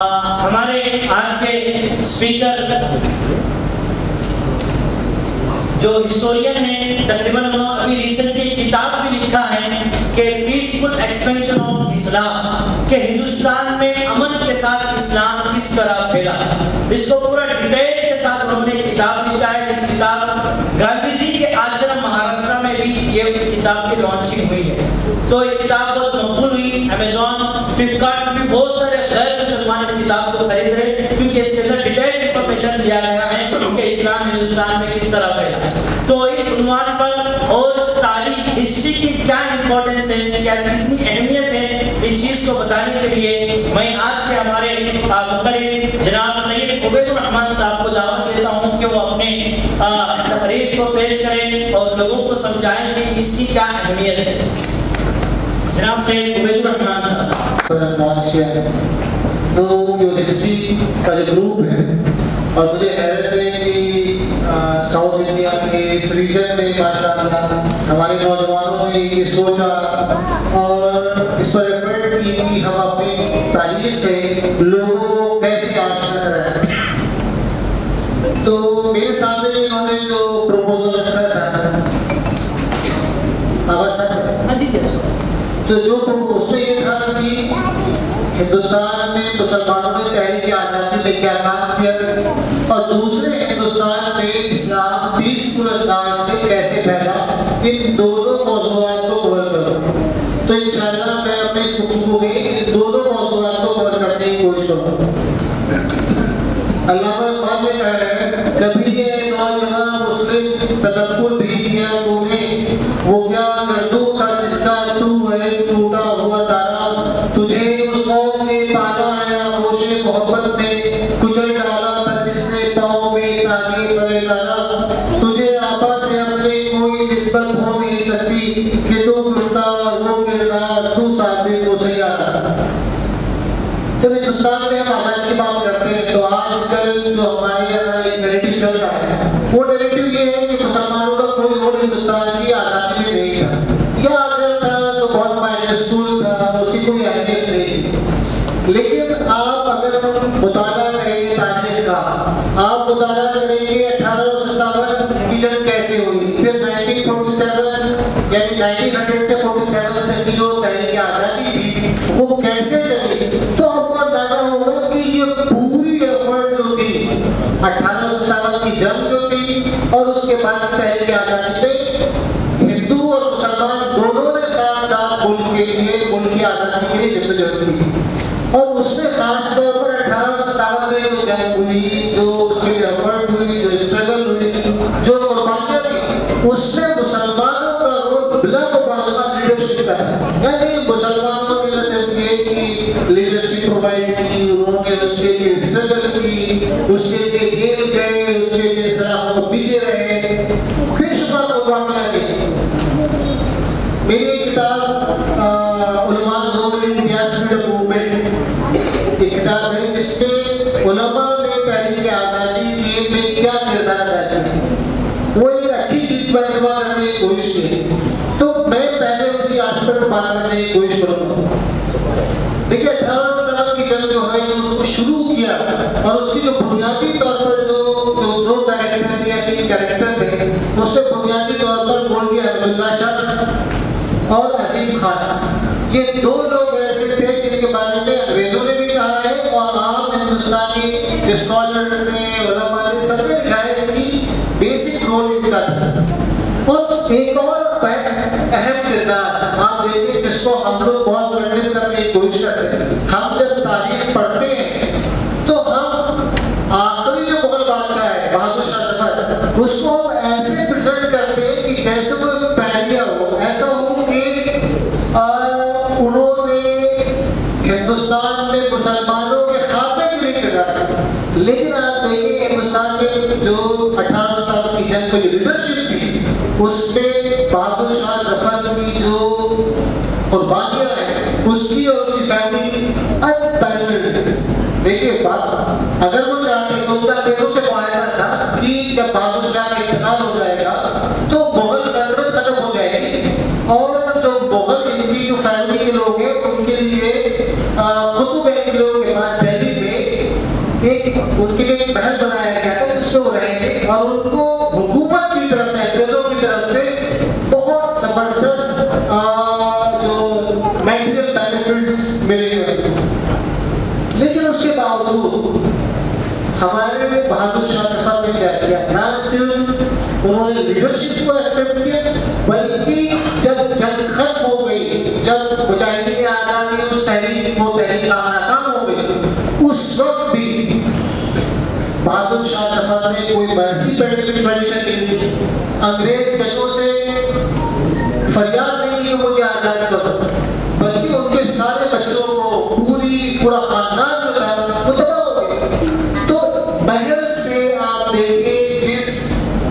हमारे आज के स्पीकर जो हिस्टोरियन हैं, तकरीबन उन्होंने अभी रिसेंटली किताब भी लिखा है कि पीसफुल एक्सपेंशन ऑफ इस्लाम, के हिंदुस्तान में अमन के साथ इस्लाम किस तरह फैला। इसको पूरा डिटेल के साथ उन्होंने किताब लिखा है। जिस किताब गांधी जी के आश्रम महाराष्ट्र में भी ये किताब की लॉन्चिंग हुई है, तो ये किताब बहुत मकबूल हुई। अमेजॉन, फ्लिपकार्ट में भी बहुत सारे गैर मुसलमान इस किताब को खरीद रहे, क्योंकि इसके अंदर डिटेल इंफॉर्मेशन दिया गया है कि इस्लाम हिंदुस्तान में किस तरह फैला। तो इस उन्वान पर और तारीख, हिस्ट्री की क्या इंपॉर्टेंस है, क्या कितनी अहमियत है, इस चीज़ को बताने के लिए मैं आज के हमारे मुखर्रिर जनाब सैयद उबैदुर रहमान साहब को दावत देता हूँ कि वो अपने तहरीर को पेश करें और लोगों को समझाएं कि इसकी क्या अहमियत है। जनाब सैयद उबैदुर रहमान साहब। तो जो हिस्ट्री का जो ग्रुप है, और मुझे हैरत है कि साउथ इंडिया के इस रीजन में माशाअल्लाह हमारे नौजवानों ने ये सोचा और इस पर एफर्ट की कि हम अपनी तारीख से लोगों को कैसे आश्रय कराएं। तो मेरे सामने इन्होंने जो प्रपोजल रखा था, तो जो उसमें ये था कि हिंदुस्तान में मुसलमानों ने तहरीक आज़ादी में क्या काम किया और दूसरे हिंदुस्तान में इस्लाम पीसफुल अंदाज से कैसे फैला, इन दोनों मौज़ूआत को कवर करूँ। तो इंशाअल्लाह मैं अपनी सुकून में इन दोनों मौज़ूआत को कवर करने की कोशिश करूँगा। अल्लामा इक़बाल ने कहा है, कभी ये नौजवान मुस्लिम तदब्बुर भी किया तूने, वो क्या गर्दू था जिसका तू है टूटा हुआ तारा, तुझे उस कौम ने पाला आया होशे मोहब्बत में, कुचल डाला था जिसने पाँव में ताजे सरे डाला, तुझे आपा से अपने कोई निस्बत हो नहीं सकती कि तू गुफ्तार वो किरदार तू साबित हो सयारा। जब हिंदुस्तान में हम आज़ादी की बात करते हैं तो आजकल जो हमारे यहाँ एक नैरेटिव चल रहा है, वो नैरेटिव ये है कि मुसलमानों का कोई रोल हिंदुस्तान की आज़ादी में नहीं था, या अगर था तो बहुत माइनसूल था, उसकी कोई अहमियत नहीं थी। लेकिन आप अगर मुताला करेंगे तारीख का, आप मुताला करेंगे 1857 की जंग कैसे हुई, फिर 1947 यानी 1900 से 47 तक की जो तहरीक आज़ादी थी वो कैसे चली, तो आपको अंदाजा होगा कि ये पूरी एफर्ट जो थी 1857 की जंग जो थी और उसके बाद तहरीक आज़ादी पे हिंदू और मुसलमान दोनों ने साथ साथ मुल्क के लिए, मुल्क की आज़ादी के लिए जद्दोजहद की। और उसमें खास तौर पर 1857 में जो जंग हुई, जो उसके लिए एफर्ट हुई, जो स्ट्रगल हुई, जो कुर्बानियाँ थी, उसमें मुसलमानों का रोल बिला मुबालगा लीडरशिप का है। यानी मुसलमानों ने सिर्फ ये की लीडरशिप प्रोवाइड की, उन्होंने उसके लिए स्ट्रगल की, उसके लिए जेल गए, उसके लिए सलाखों को पीछे रहे, बेशुमार कुर्बानियाँ दी। मेरी किताब उलमा ज़ोर इतिहास फ्रीडम मूवमेंट एक किताब है, जिसमें उलमा ने तहरीक आज़ादी के में क्या किरदार अदा किया, वो एक अच्छी चीज़ पर एतबार करने की कोशिश की। तो मैं पहले उसी आस्पेक्ट पर बात करने की कोशिश करूँगा। देखिए 1857 की जंग जो है, जो उसको शुरू किया और उसकी जो बुनियादी तौर पर जो दो कैरेक्टर थे या 3 कैरेक्टर थे, उससे बुनियादी तौर पर मौलवी अब्दुल्ला शाह और अजीम खान, ये 2 लोग ऐसे थे जिनके बारे में अंग्रेजों ने भी कहा है और आम हिंदुस्तानी स्कॉलर्स ने, उलमा ने, सबने लिखा है कि बेसिक रोल इनका था। और एक और अहम किरदार आप देखिए जिसको हम लोग बहुत वर्णित करने की कोशिश करते हैं, हम जब तारीख पढ़ते हैं तो हम आखिरी जो मुगल बादशाह है बहादुर शाह जफर, उसको हम ऐसे प्रेजेंट करते हैं कि जैसे वो एक पैरिया हो, ऐसा हो कि उन्होंने हिंदुस्तान में मुसलमानों के खात्मे के लिए किया। लेकिन आप देखिए हिंदुस्तान में जो 1857 की जंग की लीडरशिप थी, उसमें बहादुर शाह जफर की जो कुर्बानियाँ हैं, उसकी और उसकी फैमिली अनपैरेलल्ड। देखिए बात अगर वो चाहते तो उनका अंग्रेजों से मायना था कि जब बहादुर शाह का इंतकाल हो जाएगा तो मुगल सल्तनत खत्म हो जाएगी और जो मुगल इनकी जो फैमिली के लोग हैं उनके लिए कुतुब के लोगों के पास दिल्ली में एक उनके लिए एक महल बनाया गया था जिसमें वो रहेंगे और उनको हुकूमत की तरफ से, अंग्रेजों की तरफ से बहुत जबरदस्त जो मेटेरियल बेनिफिट्स मिलेंगे। लेकिन उसके बावजूद हमारे बहादुर शाह साहब ने क्या किया, ना सिर्फ उन्होंने लीडरशिप को एक्सेप्ट किया, बल्कि जब जंग खत्म हो गई, जब मुजाहिदीन आजादी उस तहरीक नाकाम हो गई, उस वक्त भी बहादुर शाह साहब ने कोई मर्सी पेटिशन नहीं की, अंग्रेज जजों से फरियाद नहीं की मुझे आजाद करो, बल्कि उनके सारे बच्चों को पूरा खानदान जो था वो तबाह हो गया। तो महल से आप देखें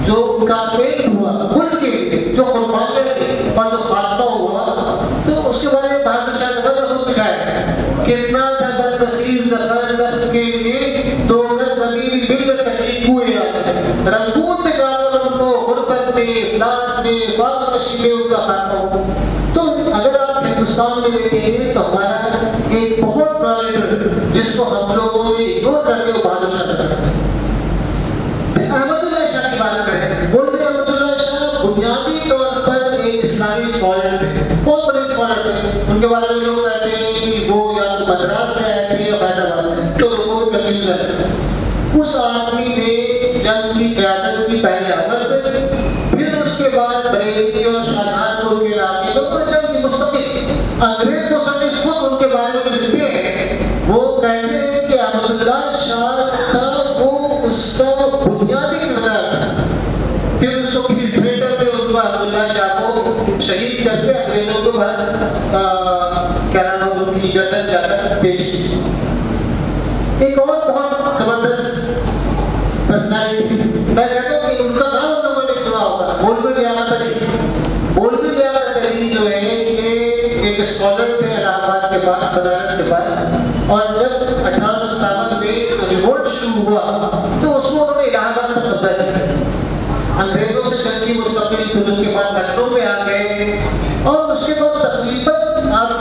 जो उनका पेट हुआ, उनके जो कुर्बानियां थी और जो खात्मा हुआ, तो उसके बारे में बहादुर शाह साहब ने खुद लिखा है, कितना था बदनसीब ज़फ़र नफ्स के लिए दो गज ज़मीन मिल सकी कुएं रंगून में जाकर उनको गुर्बत में, फ्रांस में, फाकशी में उनका खात्मा हुआ। तो अगर आप हिंदुस्तान में देखेंगे तो हमारा एक बहुत बड़ा लीडर जिसको हम लोगों ने इग्नोर करके वो बहादुर शाह साहब। अहमदुल्लाह शाह की बात करें, बोलते अहमदुल्लाह शाह बुनियादी तौर पर एक इस्लामी स्कॉलर थे, बहुत बड़े स्कॉलर थे। उनके बारे में लोग कहते हैं कि वो या तो मद्रास से आए थे या फैसलाबाद से, तो वो कंफ्यूज है। उस आदमी ने जंग की क़यादत की पहले अहमद में, फिर उसके बाद बरेली और शाहजहानपुर के इलाके में तो जंग की मुस्तकिल अंग्रेज मुसन्निफ खुद उनके बारे में लिखते हैं, वो कहते हैं कि अहमदुल्लाह शाह का वो उसका बुनियादी किरदार था। फिर उसको किसी थिएटर में उनको अहमदुल्लाह शाह को शहीद करके अंग्रेजों के पास क्या नाम है उनकी गर्दन जाकर पेश की। एक और बहुत जबरदस्त पर्सनैलिटी, मैं कहता हूँ कि उनका नाम हम लोगों ने सुना होगा, मौलवी लियाकत अली। मौलवी लियाकत अली जो है ये एक स्कॉलर थे इलाहाबाद के पास, बनारस के पास, और जब 1857 में रिवोल्ट शुरू हुआ तो उसमें उन्होंने इलाहाबाद पर कब्जा किया, अंग्रेजों से जंग की मुस्तकिल, फिर उसके बाद लखनऊ में आ गए और उसके बाद तकरीबन आप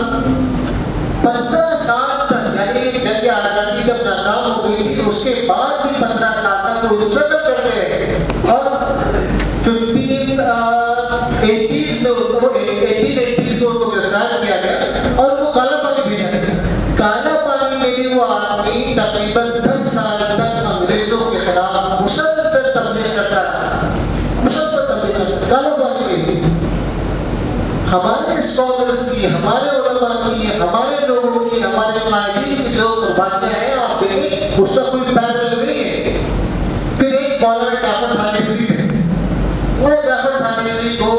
15 साल तक, यानी जंग आज़ादी जब नाकाम हो गई थी उसके बाद भी 15 साल तक वो स्ट्रगल करते रहे और 1880s में उनको गिरफ्तार किया गया और वो काला पानी भेजा गया। काला पानी में भी वो आदमी तकरीबन 10 साल तक अंग्रेजों के खिलाफ मुसलसल तबलीग करता रहा, मुसलसल तबलीग करता। काला पानी में भी हमारे स्कॉलर्स की, हमारे उलमा की, हमारे लोगों की, हमारे कायदीन की जो कुर्बानियां हैं आप देखें, उसका कोई पैरल नहीं है। फिर एक मौलाना जाफर थानेसरी थे, उन्होंने जाफर थानेसरी को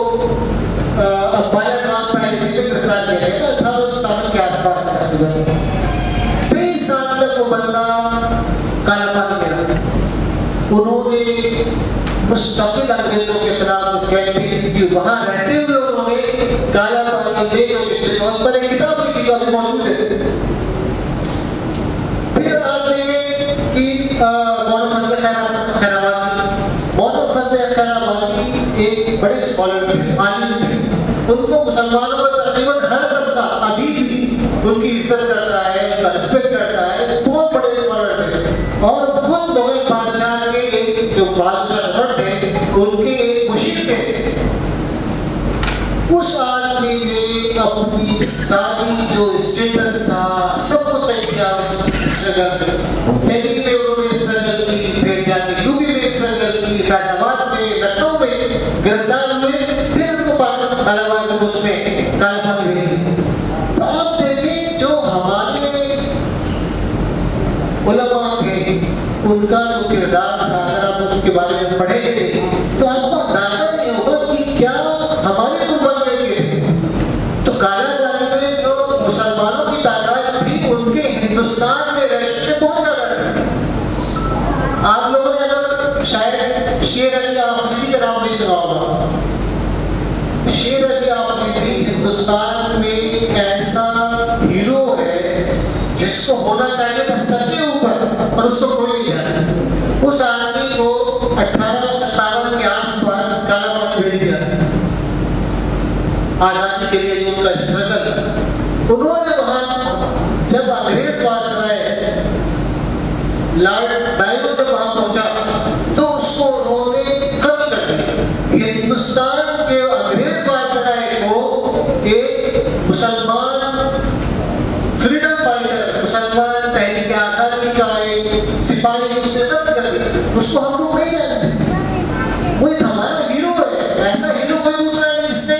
अब्बाया क्रॉस पैलेस में गिरफ्तार किया गया था 1857 के आसपास। 23 साल तक वो बंदा काला पानी में रहा। उन्होंने मुस्तकिल अंग्रेजों के खिलाफ कैंपेन्स की, वहां रहते हुए उन्होंने काला पानी दे और पर एक किताब लिखी जो अभी मौजूद है। फिर आप देखें कि मौलाना फजल खैराबादी एक बड़े स्कॉलर थे, आलिम थे। उनको मुसलमानों का तकरीबन हर तबका अभी भी उनकी इज्जत करता है, उनका रिस्पेक्ट करता है, बहुत बड़े स्कॉलर थे और खुद मुगल बादशाह के जो बादशाह थे उनके एक मुशीर थे। उस आदमी ने अपनी सारी जो स्टेटस था सबको तय किया स्ट्रगल में। दिल्ली में उन्होंने स्ट्रगल की, फिर जाके यूपी में स्ट्रगल की, फैसलाबाद में, लखनऊ में गिरफ्तार हुए, फिर उनको बालाबाद में उसमें काला पानी भेज दिया। तो आप देखें जो हमारे उलमा थे उनका जो किरदार था, अगर आप उसके बारे में पढ़ेंगे तो आपको अंदाजा नहीं होगा कि क्या हमारे कुर्बानियां थे। तो काला पानी में जो मुसलमानों की तादाद थी उनके हिंदुस्तान में रश से बहुत ज्यादा थी। आप लोगों ने अगर शायद शेर अली आफरीदी का नाम नहीं सुना होगा। शेर अली आफरीदी हिंदुस्तान में एक ऐसा हीरो है जिसको होना चाहिए था सबसे ऊपर और उसको कोई नहीं है। उस आदमी को 1857 के आसपास काला पानी भेज दिया आजादी के लिए उनका स्ट्रगल। उन्होंने वहां जब अंग्रेज वायसराय लॉर्ड बायो जब वहां पहुंचा तो उसको उन्होंने कत्ल कर दिया। हिंदुस्तान के अंग्रेज वायसराय को एक मुसलमान फ्रीडम फाइटर, मुसलमान तहरीक आजादी का एक सिपाही उसने कत्ल कर दिया। उसको हम लोग नहीं जानते, वो एक हमारा हीरो है। ऐसा हीरो कोई दूसरा नहीं जिसने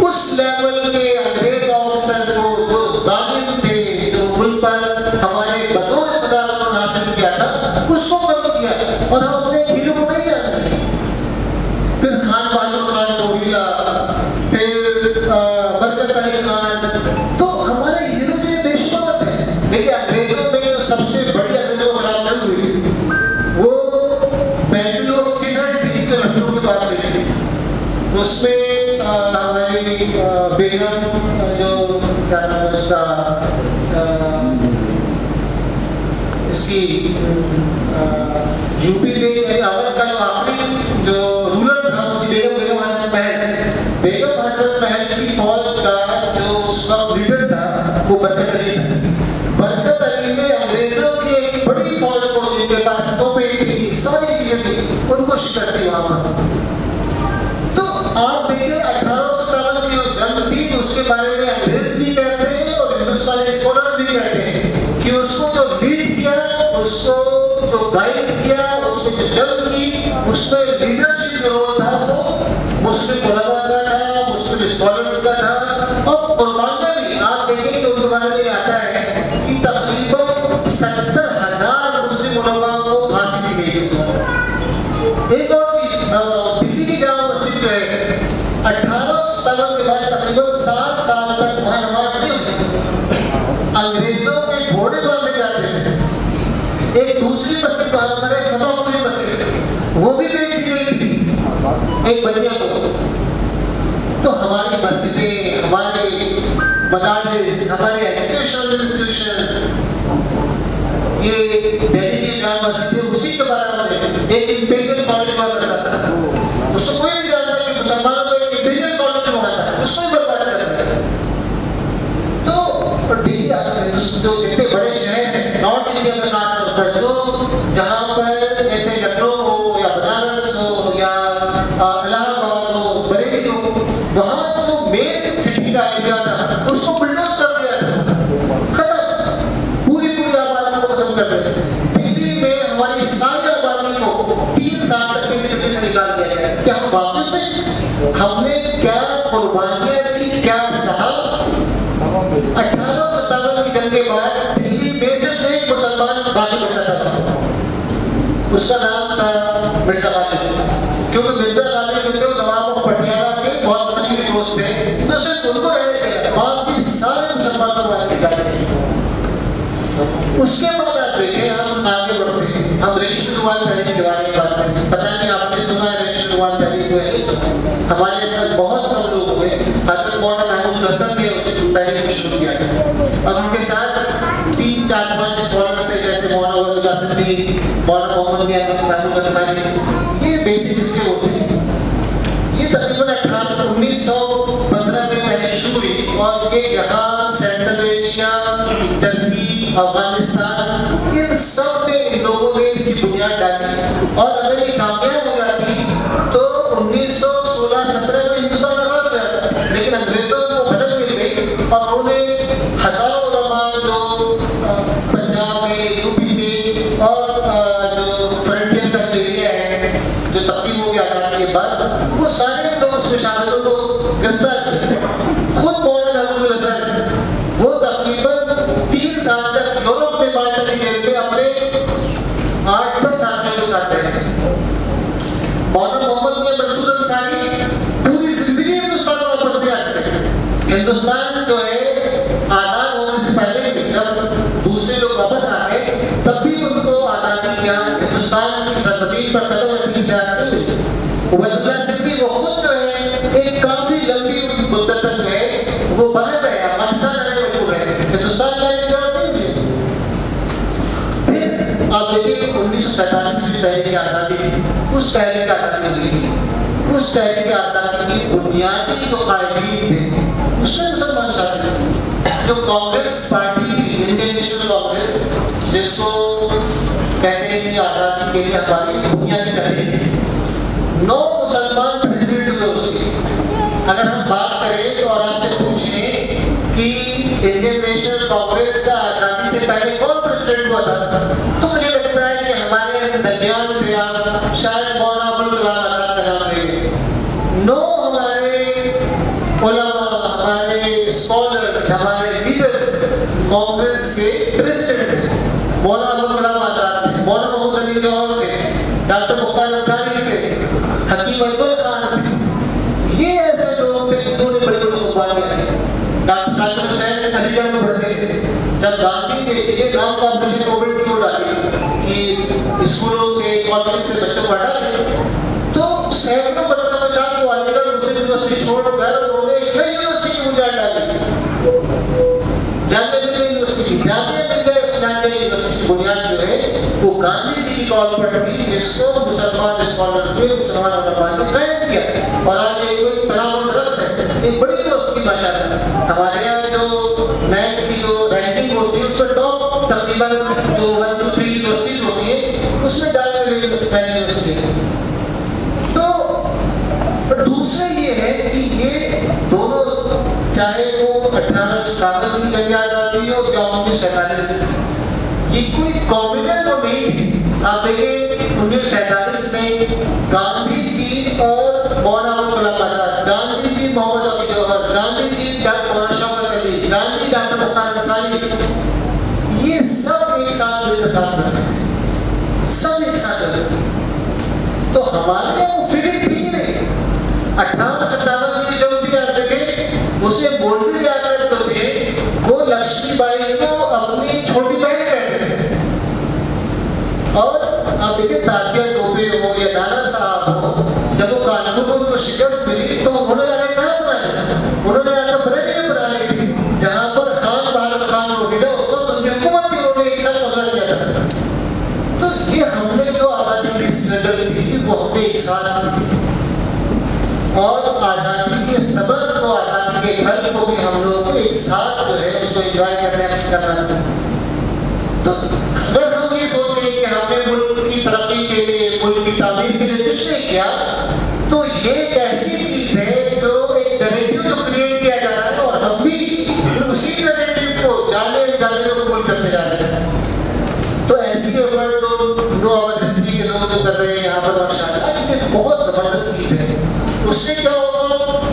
उस लेवल के अंग्रेज ऑफिसर को, जो जालिम थे, जो मुल्क पर हमारे बतौर इक़्तिदार को हासिल किया था, उसको कत्ल किया। और हम अपने हीरो को नहीं जानते। फिर खान बहादुर खान रोहिला, फिर बरकत अली खान, तो हमारे हीरो जो बेशुमार है। देखिए अंग्रेजों में जो सबसे बड़ी अंग्रेजों की लड़ाई हुई वो बैटल ऑफ चिनार थी, जो लखनऊ के पास हुई थी। उसमें हमारी बेगम, जो क्या नाम है उसका, इसकी यूपी में अवध का जो आखिरी जो रूलर था उसकी बेगम हसन महल की फौज का जो उसका लीडर था वो बरकत अली था। बरकत अली ने अंग्रेजों की एक बड़ी फौज को, जिनके पास तोपें थी, सारी चीजें थी, उनको शिकस्त दी वहां पर। तो आप देखिए 1857 की जो जंग थी उसके बारे में अंग्रेज भी कहते हैं और हिंदुस्तानी स्कॉलर्स भी कहते हैं कि उसको जो लीड किया, उसको जो गाइड किया, उसमें जो जंग की, उसमें लीडरशिप जो रोल था वो मुस्लिम उलमा का था, मुस्लिम स्कॉलर्स का था। और कुर्बानियां भी आप देखेंगे तो उनके बारे में आता है कि तकरीबन 70,000 मुस्लिम उलमा को फांसी दी गई। एक और चीज, दिल्ली की जामा मस्जिद जो है 1857 के बाद तकरीबन 7 साल तक वहां नमाज नहीं होती। अंग्रेजों के घोड़े बांधे जाते थे। एक दूसरी मस्जिद हमारे फतेहपुरी मस्जिद, वो भी बेच दी गई थी एक बनिया को। तो हमारी मस्जिदें, हमारे मदारिस, हमारे एजुकेशनल इंस्टीट्यूशंस, ये दिल्ली की जामा मस्जिद उसी के बारे में एक इंपीरियल कॉलेज हुआ करता था। उसको कोई नहीं जानता कि मुसलमानों को एक इंपीरियल कॉलेज वहां था, उसको ही बर्बाद कर दिया। तो दिल्ली जो जितने बड़े शहर हैं नॉर्थ इंडिया में खासतौर पर, जो जहाँ पर ऐसे लखनऊ हो या बनारस हो या इलाहाबाद हो, बरेली हो, वहाँ जो मेन सिटी का एरिया था उसको बिल्डोज कर दिया था, खत्म, पूरी आबादी को खत्म कर दिया। दिल्ली में हमारी सारी आबादी को 3 साल तक के लिए दिल्ली से निकाल दिया गया। क्या हम वापस नहीं? हमने क्या कुर्बानियां दी, क्या सहा। 1857 की जंग के बाद दिल्ली में सिर्फ एक मुसलमान बाकी बचा था, उसका नाम था मिर्जा गालिब। क्योंकि मिर्जा गालिब जो नवाब ऑफ पटियाला के बहुत करीबी दोस्त थे, तो सिर्फ उनको रहने दिया, बाकी सारे मुसलमानों को आगे निकाल दिया। उसके बाद आप देखिए, हम आगे बढ़ते हैं, हम रेशम रुमाल तहरीक के बारे में बात करें। पता नहीं आपने सुना है रेशम रुमाल तहरीक को? हमारे अंदर बहुत कम लोग हुए। हज़रत मौलाना महमूद हसन ने उस तहरीक को शुरू किया और उनके साथ 3, 4, 5 स्कॉलर्स थे, जैसे मौलाना वलीउल्लाह सिद्दीक, मौलाना मोहम्मद मियां महमूद अंसारी। ये बेसिक इसके होते हैं। ये तकरीबन 1915 में पहले शुरू हुई और ये यहाँ सेंट्रल एशिया, टर्की, अफगानिस्तान, इन सब में इन लोगों ने इसकी बुनियाद डाली। और अगर ये कामयाब हो जाती तो 1916-17 में हिंदुस्तान आजाद हो जाता। लेकिन अंग्रेजों को भटक मिल गई और उन्होंने हजारों उलमा जो पंजाब में, यूपी में और जो फ्रंटियर का एरिया है, जो तकसीम हो गया आजादी के बाद, वो सारे लोग उसमें शामिल को गिरफ्तार किए। खुद मौलाना महमूद हसन वो तकरीबन 3 साल तक यूरोप में माल्टा की जेल में अपने 8-10 साथियों के साथ रहे थे। मौलाना मोहम्मद मियां मंसूर अंसारी पूरी जिंदगी हिंदुस्तान में वापस नहीं आ सके। हिंदुस्तान जो है आजाद होने से पहले भी जब दूसरे लोग वापस आ गए तब भी उनको आजादी किया, हिंदुस्तान की सरजमीन पर कदम रखने की इजाजत नहीं मिली। उबैदुल्लाह सिद्दीकी वो खुद जो है एक काफी लंबी मुद्दत तक जो है वो बाहर रहे, अफगानिस्तान रहने मजबूर रहे, हिंदुस्तान का इजाजत नहीं मिली। फिर आप देखिए 1947 की तहरीक आजादी थी, उस तहरीक आजादी हुई, उस तहरीक आजादी की बुनियादी जो कायदीन थे उसमें मुसलमान शामिल थे। जो कांग्रेस पार्टी थी, इंडियन नेशनल कांग्रेस, जिसको कहते हैं कि आज़ादी के लिए हमारी बुनियादी तहरीक 9 मुसलमान प्रेसिडेंट हुए उसके। अगर हम बात करें तो और आपसे पूछें कि इंडियन नेशनल कांग्रेस का आज़ादी से पहले कौन प्रेसिडेंट हुआ था, तो मुझे लगता है कि हमारे दरमियान से आप शायद मौलाना अबुल कलाम आज़ाद का नाम लेंगे। 9 हमारे उलमा, हमारे स्कॉलर्स, हमारे लीडर्स कांग्रेस के प्रेसिडेंट थे। मौलाना अबुल कलाम आज़ाद थे, मौलाना मोहम्मद अली जौहर थे, डॉक्टर मुख्तार अंसारी थे, हकीम अजमल खान थे। ये ऐसे लोग थे जिन्होंने बड़ी बड़ी कुर्बानियां दी। डॉक्टर साकिर हुसैन अलीगढ़ में पढ़ते थे। जब गांधी के लिए गांव का ऑपरेशन कोविड क्यों डाली कि स्कूलों से कॉलेज से बच्चों को हटा दें, तो सैकड़ों बच्चों के साथ वो अलीगढ़ मुस्लिम यूनिवर्सिटी छोड़कर उन्होंने कई यूनिवर्सिटी की बुनियाद डाली। जामिया मिल्लिया यूनिवर्सिटी, जामिया मिल्लिया इस्लामिया यूनिवर्सिटी की बुनियाद जो है वो गांधी जी की कॉल पर थी, जिसको मुसलमान स्कॉलर्स ने, मुसलमान उलमा ने कायम किया। और आज एक तनाव दरख्त है, एक बड़ी यूनिवर्सिटी भाषा है। हमारे यहाँ जो नैक की जो रैंकिंग होती है उसमें टॉप तकरीबन जो 1 2 3 यूनिवर्सिटीज होती है उसमें जामिया मिल्लिया यूनिवर्सिटी है। तो दूसरा ये है कि ये दोनों, चाहे वो 1857 की जंग आज़ादी हो या 1947, ये कोई कॉम्युनल तो नहीं थी। आप देखिए 1947 में गांधी जी और मौलाना अबुल कलाम आज़ाद, गांधी जी मोहम्मद अली जौहर, गांधी जी डॉक्टर शौकत अली, गांधी डॉक्टर मुख्तार अंसारी, ये सब एक साथ मिलकर काम करते थे, सब एक साथ करते थे। तो हमारे वो फिक्र थी नहीं। 1857 की जो भी आप देखें उसे बोलते जाकर तो थे, वो लक्ष्मीबाई को अपनी छोटी बहन कहते थे। और आप देखिए तात्या टोपे हो या नाना साहब हो, जब वो कानपुर में उनको शिकस्त मिली तो उन्होंने आगे कहाँ बनाया, उन्होंने आगे बरेली में बना ली थी, जहाँ पर खान बहादुर खान रोहिला उस वक्त उनकी हुकूमत थी, उन्होंने एक साथ कब्जा किया था। तो ये हमने जो आज़ादी की स्ट्रगल थी वो हमने एक साथ की थी। और आज़ादी के सबक को, आज़ादी के फल को भी हम लोगों को एक साथ जो है उसको एंजॉय करना। तो अगर हम ये सोचें कि हमने मुल्क की तरक्की के लिए, मुल्क की तामीर के लिए कुछ नहीं किया, तो ये एक ऐसी चीज है जो एक नैरेटिव जो क्रिएट किया जा रहा है और हम भी उसी नैरेटिव को जाने को कबूल करते जा रहे हैं। तो ऐसी एफर्ट जो नो आवर हिस्ट्री के लोग जो कर रहे हैं यहाँ पर माशाअल्लाह, ये बहुत जबरदस्त चीज है। उससे क्या होगा,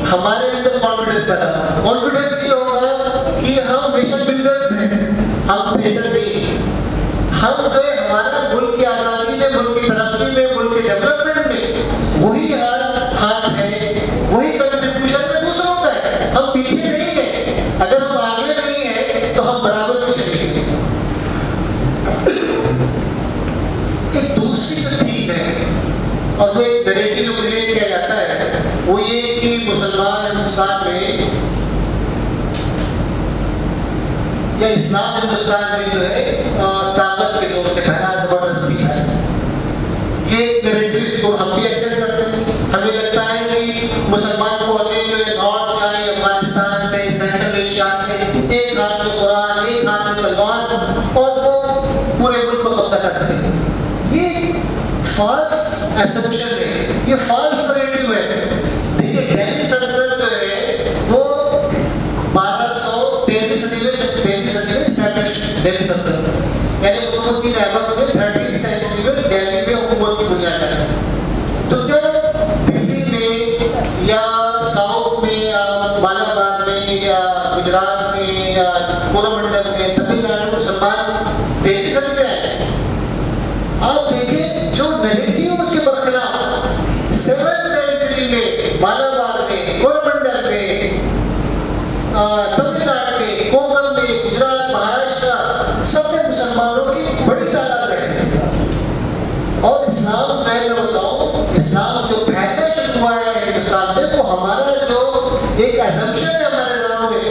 हमारे अंदर कॉन्फिडेंस पैदा होगा। कॉन्फिडेंस ये होगा कि हम नेशन बिल्डर्स हैं, हम ट्रेडर नहीं। हम जो है हमारा मुल्क की आज़ादी में, मुल्क की तरक्की में, मुल्क के डेवलपमेंट में वही हाथ है, वही कंट्रीब्यूशन में दूसरों का है। हम पीछे नहीं है, अगर हम आगे नहीं है तो हम बराबर में चलेंगे। एक दूसरी जो थीम है और वो एक नैरेटिव क्रिएट किया जाता है, वो ये कि मुसलमान हिंदुस्तान में या इस्लाम हिंदुस्तान में जो है ताकत के जोर से पहला जबरदस्ती है। ये नैरेटिव को हम भी एक्सेप्ट करते हैं। हमें लगता है कि मुसलमान फौजें जो है नॉर्थ से आई, अफगानिस्तान से, सेंट्रल एशिया से, एक हाथ में कुरान, एक हाथ में तलवार, और वो पूरे मुल्क को कब्जा करते हैं। ये फॉल्स एसम्पशन है, ये फॉल्स नैरेटिव है। देखिए दिल्ली सल्तनत जो है वो 1213 सदी में एस्टैब्लिश दिल्ली सल्तनत, यानी हुकूमत की रहमत में 13वीं सेंचुरी में दिल्ली में हुकूमत की बुनियाद है। तो क्या दिल्ली में या साउथ में या मालाबार में या गुजरात में या कोरोमंडल में, तमिलनाडु में मुसलमान दिल्ली सदी में आए? आप देखिए जो नैरेटिव उसके बरखिलाफ 7th सेंचुरी में मालाबार में, कोरोमंडल में, तमिलनाडु में, कोंकण में, गुजरात, महाराष्ट्र, सब में मुसलमानों की बड़ी तादाद है। और इस्लाम मैं बताऊं, इस्लाम जो फैलना शुरू हुआ है हिंदुस्तान में, तो हमारा जो एक असम्पशन है हमारे दिलों में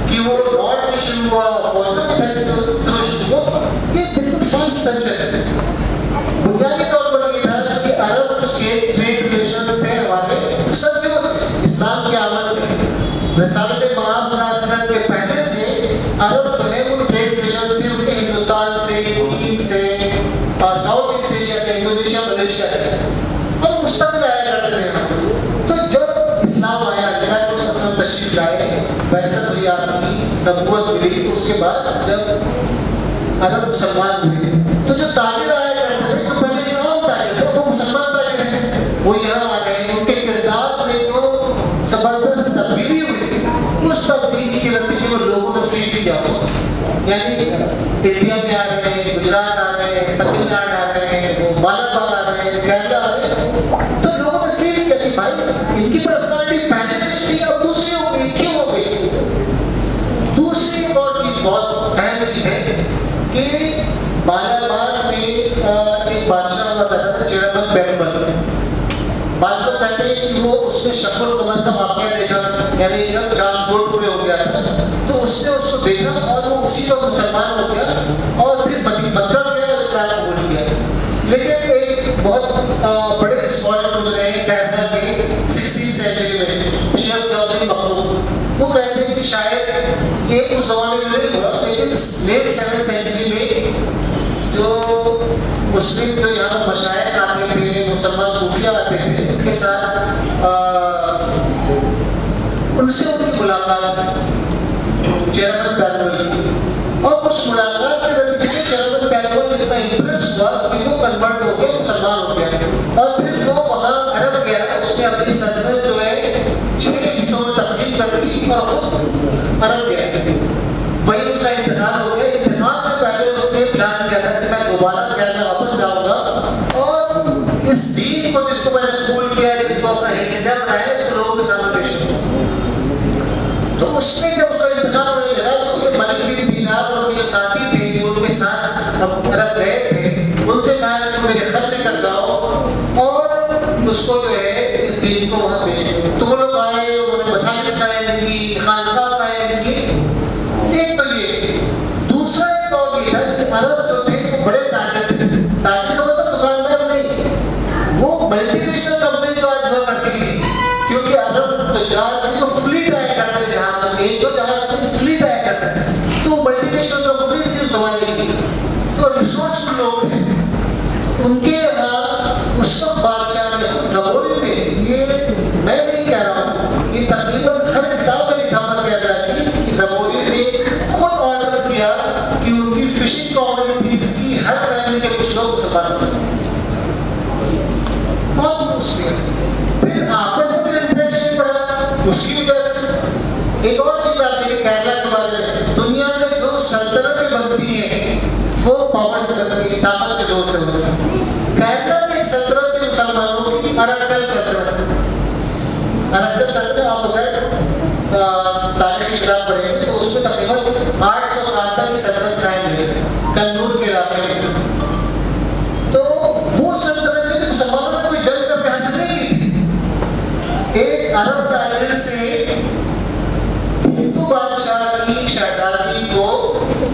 कि वो नॉर्थ से शुरू हुआ, फौजों के थ्रू शुरू हुआ, ये बिल्कुल फॉल्स सच है। बुनियादी तौर पर ये था कि अरब के ट्रेड रिलेशंस थे हमारे सदियों इस्लाम के आमद से, रिसालत मोहम्मद के पहले से अरब जो है वो ट्रेड रिलेशंस थे उनके हिंदुस्तान से, चीन से, देश क्या चले और मुस्तकिल आया करते थे हम। तो जब इस्लाम आया, अल्लाह ने उस असल तशरीफ लाए, वैसा तो आपकी नबूवत मिली, तो उसके बाद जब अरब मुसलमान हुए तो जो ताजिर आया करते थे, तो पहले जो आम ताजिर थे वो मुसलमान ताजिर हैं, वो यहाँ आ गए। उनके किरदार में जो जबरदस्त तब्दीली हुई, उस तब्दीली के नतीजे में लोगों ने फील किया, यानी इंडिया में आ रहे हैं, गुजरात आ रहे हैं, तमिलनाडु आ रहे हैं, वो मालाबार आ रहे हैं, केरला आ रहे हैं, तो लोगों ने फील किया कि भाई इनकी पर्सनालिटी पहले थी अब दूसरी हो गई, क्यों हो गई। दूसरी और चीज बहुत अहम चीज है कि मालाबार में एक बादशाह हुआ करता था चेरामन बैरमल। बादशाह कहते हैं कि वो उसने शक्ल कमर का वाकया देखा, यानी जब चांद गोल पूरे हो गया था तो उसने उसको देखा और वो उसी का मुसलमान हो गया और फिर मक्का गया और इस्लाम कबूल किया। लेकिन एक बहुत बड़े स्कॉलर गुजरे हैं केरला के 16वीं सेंचुरी में, शेख चौधरी मखदूम, वो कहते हैं कि शायद ये उस जमाने में नहीं हुआ, लेकिन लेट 7वीं सेंचुरी में जो मुस्लिम जो यहाँ मशाइख आते थे, मुसलमान सूफिया आते थे, उनके साथ उनसे उनकी मुलाकात चेरामन बैरमल की, और उस मुलाकात के नतीजे में चेरामन बैरमल इतना इंप्रेस हुआ कि वो कन्वर्ट हो गया, मुसलमान हो गया, और फिर वो वहाँ अरब गया। उसने अपनी सल्तनत जो है 6 हिस्सों में तकसीम कर दी और खुद अरब गया। वही उसका इंतकाल हो गया। इंतकाल से पहले उसने प्लान किया था कि मैं दोबारा केरला वापस जाऊंगा और इस दीन को जिसको मैंने कबूल किया, जिसको अपना हिस्सा बनाया, उसको लोगों के सामने पेश करूंगा। तो उसने जब उसका इंतकाल होने लगा तो उसके मलिक बिन दीनार और उनके जो साथी थे जो उनके साथ अरब गए थे, उनसे कहा कि मेरे खत लेकर जाओ और उसको जो है इस दीन को वहाँ भेजो। तो वो लोग आए, उन्होंने मसाजिद कायम की, खानकाह कायम की। एक तो ये, दूसरा एक और ये है कि अरब जो थे वो बड़े ताजिर थे। ताजिर का मतलब दुकानदार नहीं, वो मल्टीनेशनल कंपनी जो आज हुआ करती थी, क्योंकि अरब तो जहाज जो फ्लीट आया करते थे, जहाजों के जो जहाज की फ्लीट आया करते थे, तो मल्टीनेशनल कंपनी सिर्फ जमाने की, तो रिसोर्सफुल लोग थे। उनके उस वक्त बादशाह ने ज़बूर में, ये मैं नहीं कह रहा हूँ, ये तकरीबन हर किताब में लिखा हुआ कह रहा है कि ज़बूर ने खुद ऑर्डर किया कि उनकी फिशिंग कम्युनिटीज की हर फैमिली के कुछ लोग मुसलमान हो। बहुत मुश्किल फिर आपस में इंप्रेशन पड़ा। उसकी वजह से एक और चीज आती है केरला के बारे में, दुनिया में जो सल्तनतें बनती हैं वो पावर से बनती है, ताकत के जोर से बनती है। केरला में सल्तनत के मुसलमानों की अरक्कल सल्तनत, अरक्कल सल्तनत आप अगर तारीख की किताब पढ़ेंगे तो उसमें तकरीबन 800 साल तक की सल्तनत कायम रही कन्नूर के इलाके में। तो वो सल्तनत जो मुसलमानों ने कोई जंग करके हासिल नहीं की थी। एक अरब ताजिर से हिंदू बादशाह की शहजादी को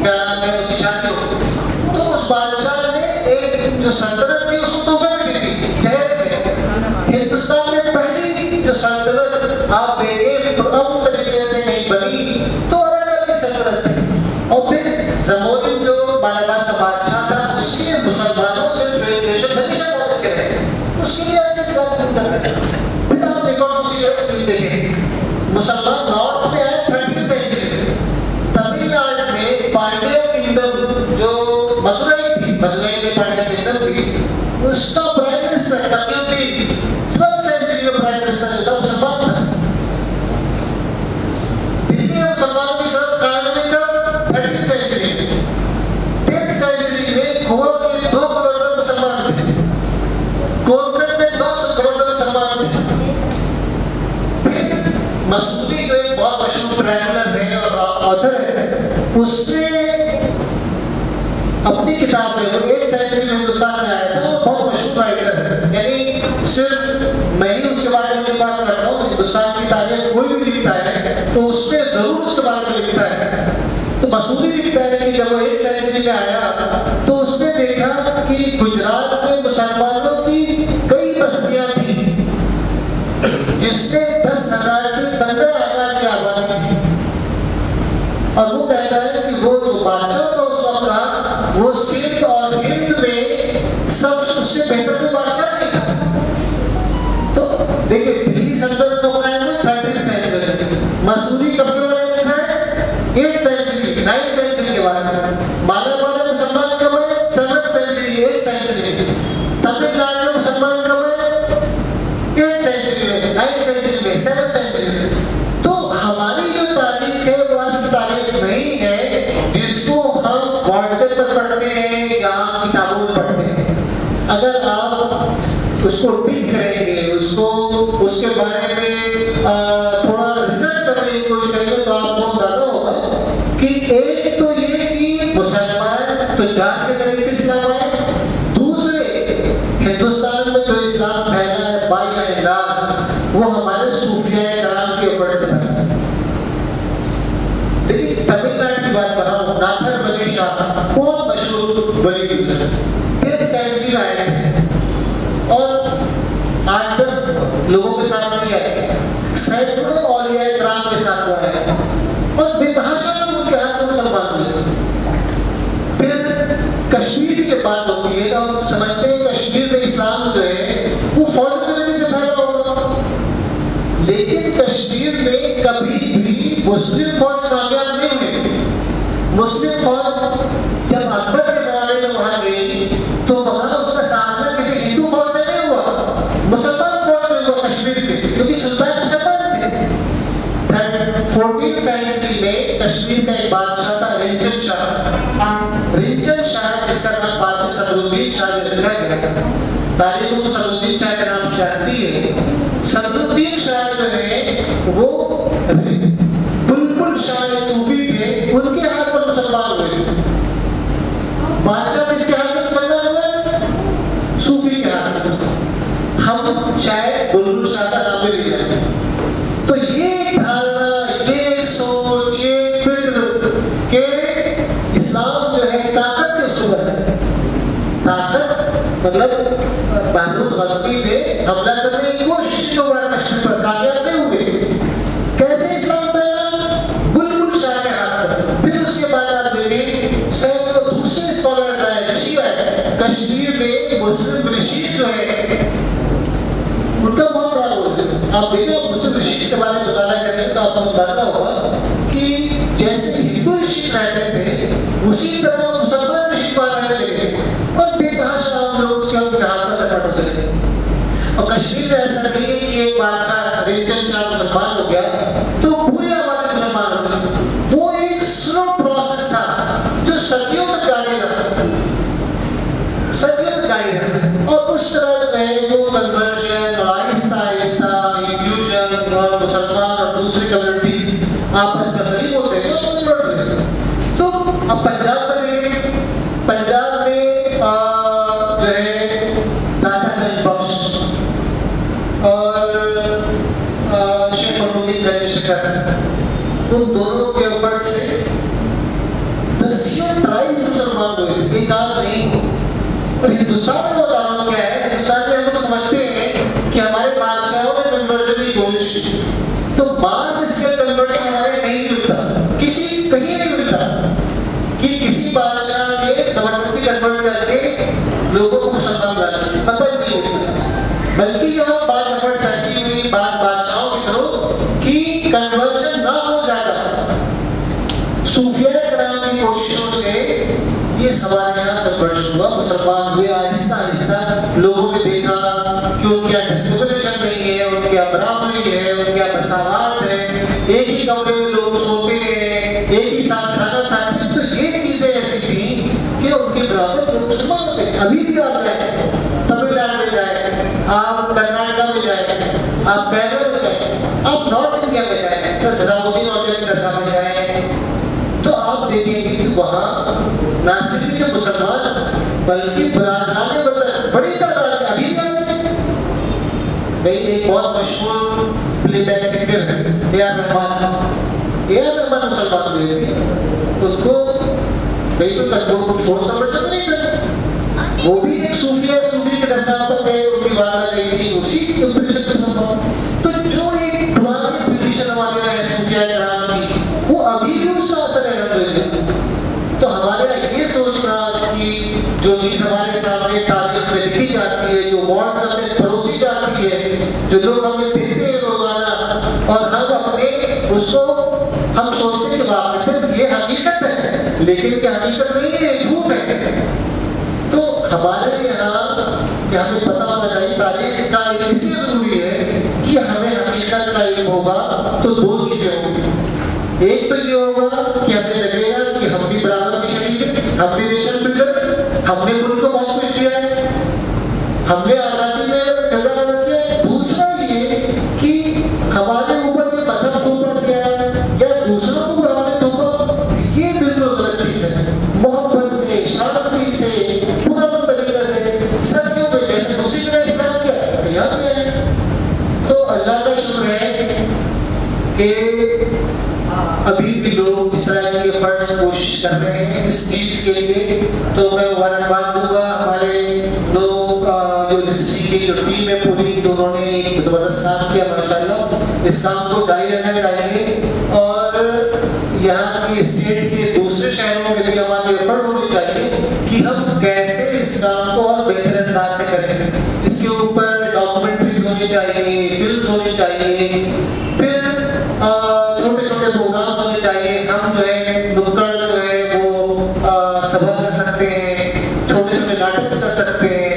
क्या नाम है उसकी शादी हो, तो उस बादशाह ने एक जो सल्तनत थी उसको तोहफे में दी थी जहेज में। हिंदुस्तान में पहली जो सल्तनत आप देखें पुरअमन तरीके से नहीं बनी तो अरब की सल्तनत थी। और फिर ज़मोरिन जो मालाबार का बादशाह था, उसके मुसलमानों से रिलेशन हमेशा बहुत अच्छे रहे, उसके लिए ऐसे साथ करते थे। फिर आप एक और दूसरी चीज देखें, मुसलमान नॉर्थ में आए 30वीं सेंचुरी में। तमिलनाडु में पांड्या किंगडम जो मदुरई थी, मदुरई में पांड्या किंगडम थी, उसका प्राइम मिनिस्टर तकियुद्दीन 12वीं सेंचुरी में प्राइम मिनिस्टर था, मुसलमान था। दिल्ली में मुसलमानों की सरहद कायम हुई कब? 30वीं सेंचुरी में। 10वीं सेंचुरी में गोवा के 2 गवर्नर मुसलमान थे, कोलकाता में 10 गवर्नर मुसलमान थे। फिर मसूदी जो एक बहुत मशहूर ट्रैवलर है और ऑथर है, उसने अपनी किताब में, वो 8वीं सेंचुरी में हिंदुस्तान में आया था, वो बहुत मशहूर राइटर है, यानी सिर्फ मैं ही उसके बारे में बात कर रहा हूँ, हिंदुस्तान की तारीख कोई भी लिखता है तो उसमें जरूर उसके बारे में लिखता है। तो मसूदी लिखता है कि जब वो 8वीं सेंचुरी में आया तो उसने देखा कि गुजरात में मुसलमानों की कई बस्तियां थी जिसमें 10,000 से 15,000 की आबादी थी। और वो कहता है कि वो जो बादशाह था उस वक्त का, वो सिंध और हिंद में सब उससे बेहतर जो बादशाह उसको ठीक करेंगे, उसको उसके बारे में थोड़ा रिसर्च करने की कोशिश करेंगे तो आपको अंदाजा होगा कि एक तो ये कि मुसलमान तो जान के जरिए से इस्लाम आए, दूसरे हिंदुस्तान में जो इस्लाम फैला है बाई अंदाज वो हमारे सूफिया कराम के एफर्ट से फैला है। देखिए तमिलनाडु की बात कर रहा हूँ, नाथर बली शाह बहुत मशहूर बली है, 5th सेंचुरी में आए थे और 8-10 लोगों के साथ नहीं आए, सैकड़ों औलिया कराम के साथ हुआ है और बेतहाशा लोग उनके हाथ में मुसलमान हुए। फिर कश्मीर की बात होती है तो हम समझते हैं कश्मीर में इस्लाम जो है वो फौज के जरिए से फैला होगा, लेकिन कश्मीर में कभी भी मुस्लिम फौज कामयाब नहीं हुई। मुस्लिम फौज जब अकबर के ज़माने में वहां गई तो वहां उसका सामना किसी हिंदू फौज से नहीं हुआ, मुसलमान फौज से हुआ कश्मीर के, क्योंकि सुल्तान मुसलमान थे। 14th सेंचुरी में कश्मीर का एक बादशाह था रिंचन शाह। रिंचन शाह जिसका नाम बाद में सदरुद्दीन शाह रखा गया, तारीख उसको सदरुद्दीन शाह के नाम से जानती है। सदरुद्दीन शाह जो है वो बुलबुल शाह सूफी थे, उनके हाथ पर मुसलमान हुए। बादशाह किसके हाथ में मुसलमान हुए? सूफी के हाथ में। हम शायद बुलबुल शाह का नाम भी लिया। तो ये धारणा, ये सोच, ये फिक्र के इस्लाम जो है ताकत के उसूल है। ताकत मतलब महमूद गजनी ने हमला करने की कोशिश की कश्मीर पर, कामयाब नहीं हुए। कैसे इस्लाम फैला? बुलबुल शाह के हाथ में। फिर उसके बाद आप देखें सैकड़ों दूसरे स्कॉलर आए, ऋषि आए कश्मीर में। मुस्लिम ऋषि जो है उनका बहुत बड़ा रोल है। आप देखिए मुस्लिम ऋषि के बारे में बताया करेंगे तो आपको अंदाजा होगा कि जैसे हिंदू ऋषि रहते थे उसी तरह मुसलमान ऋषि रहने लगे और बेतहाशा हम लोग उसके उनके हाथ में कन्वर्ट होते रहे। और कश्मीर में ऐसा नहीं है कि एक बादशाह रिंचन शाह मुसलमान हो गया तो पूरे आबादी मुसलमान हो गए। वो एक स्लो प्रोसेस था जो सदियों में जारी रहा, सदियों में जारी रहा। और उस तरह जो है वो कन्वर्जन और आहिस्ता आहिस्ता इंक्लूजन और मुसलमान और दूसरी कम्युनिटीज आपस में करीब होते हैं और कन्वर्ट होते हैं। तो अब पंजाब में देखें, पंजाब में जो है दादा गंज बख्श और शेख फरूदीन गंज शिखर, उन दोनों के एफर्ट से दसियों ट्राइब मुसलमान हुए, एक आध नहीं। और हिंदुस्तान में बताना क्या है, हिंदुस्तान में हम लोग समझते हैं कि हमारे बादशाहों में कन्वर्जन की कोशिश की, तो मास स्केल कन्वर्जन हमारे नहीं मिलता, किसी कहीं नहीं मिलता कि किसी बादशाह ने जबरदस्ती कन्वर्ट करके लोगों को मुसलमान बना दिया, पता ही नहीं होता। बल्कि यहाँ बात एफर्ट्स ऐसी हुई बादशाहों की तरफ कि कन्वर्जन ना हो जाता। सूफिया कराम की कोशिशों से ये हमारे यहाँ कन्वर्जन हुआ, मुसलमान हुए आहिस्ता आहिस्ता। लोगों ने देखा कि उनके यहाँ डिस्क्रिमिनेशन नहीं है, उनके यहाँ बराबरी है, उनके यहाँ मसावत है, एक ही कमरे में लोग सोते हैं, एक ही साथ खाना खाते हैं। तो ये चीजें ऐसी थी कि उनके बराबर लोग मुसलमान होते हैं। अभी भी आप जाए तमिलनाडु में जाए, आप कर्नाटक में जाए, आप केरल में जाए, आप नॉर्थ इंडिया में जाए, तो निजामुद्दीन औलिया की दरगाह में जाए, तो आप देखेंगे कि वहाँ ना सिर्फ के मुसलमान बल्कि बरादराने बड़ी तादाद अभी भी आते हैं। भाई एक बहुत मशहूर प्लेबैक सिंगर है ए आर रहमान मुसलमान हुए, उनको भाई तो कंट्रोल फोर्स समझ नहीं था, वो भी एक सूफी के दरगाह पर गए, उनकी बात आ गई थी उसी इंप्रेशन के साथ। तो जो एक पुरानी ट्रेडिशन हमारे यहाँ है सूफिया कराम की, वो अभी भी उसका असर है। तो हमारे ये सोचना कि जो चीज़ हमारे सामने तारीख में लिखी जाती है, जो मॉड्स हमें परोसी जाती है, जो लोग हमें देते हैं रोजाना, और हम अपने उसको हम सोचते हैं कि वाकई ये हकीकत है, लेकिन ये हकीकत नहीं है, ये झूठ है। तो हमारे यहाँ हमें पता होना चाहिए तारीख का इसलिए जरूरी है कि हमें हकीकत का इल्म होगा तो दो चीजें होंगी। एक तो ये होगा कि हमें लगेगा कि हम भी बराबर की शरीक है, हम भी नेशन बिल्डर, हमने मुल्क को बहुत कुछ दिया है, हमने आजादी में तो मैं मुबारकबाद दूंगा हमारे लोग जो डिस्ट्रिक्ट की जो टीम है पूरी, उन्होंने एक जबरदस्त काम किया माशाल्लाह। इस काम को जारी रहना चाहिए और यहाँ की स्टेट के दूसरे शहरों में भी हमारी एफर्ट होनी चाहिए कि हम कैसे इस काम को और बेहतर अंदाज से करें। इसके ऊपर डॉक्यूमेंट्रीज होनी चाहिए, फिल्म होनी चाहिए, फिर छोटे छोटे प्रोग्राम होने चाहिए। हम जो है नुक्कड़ जो है वो सभा कर सकते हैं, छोटे छोटे नाटक कर सकते हैं,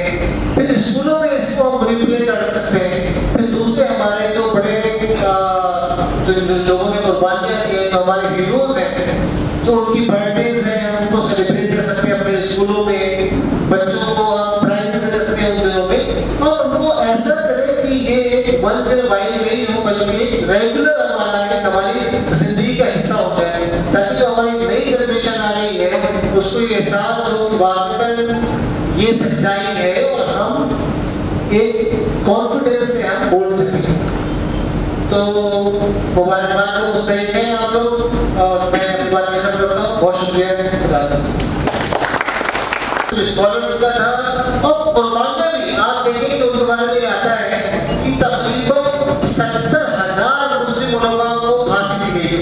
फिर स्कूलों में इसको हम रिप्ले कर सकते हैं। फिर दूसरे हमारे जो बड़े जो लोगों ने कुर्बानियाँ दी हैं, जो हमारे हीरोज हैं, जो उनकी बर्थडेज हैं, हम उनको सेलिब्रेट कर सकते हैं अपने स्कूलों में। बच्चों को हम प्राइज दे सकते हैं उन दिनों में, और उनको ऐसा करें कि ये वंस इन वाइल नहीं हो बल्कि रेगुलर हमारी जिंदगी का हिस्सा हो जाए, ताकि जो हमारी नई जनरेशन आ रही है उसको ये एहसास हो कि वाकई ये सच्चाई है और हम एक कॉन्फिडेंस से हम बोल सकें। तो मुबारकबाद को मुस्तैद हैं आप लोग, और मैं अपनी बात खत्म करता हूँ। बहुत शुक्रिया। स्कॉलर्स का था और कुर्बान का भी आप देखेंगे तो उनके बारे में आता है कि तकरीबन 70,000 मुस्लिम उलमाओं को फांसी दी गई है।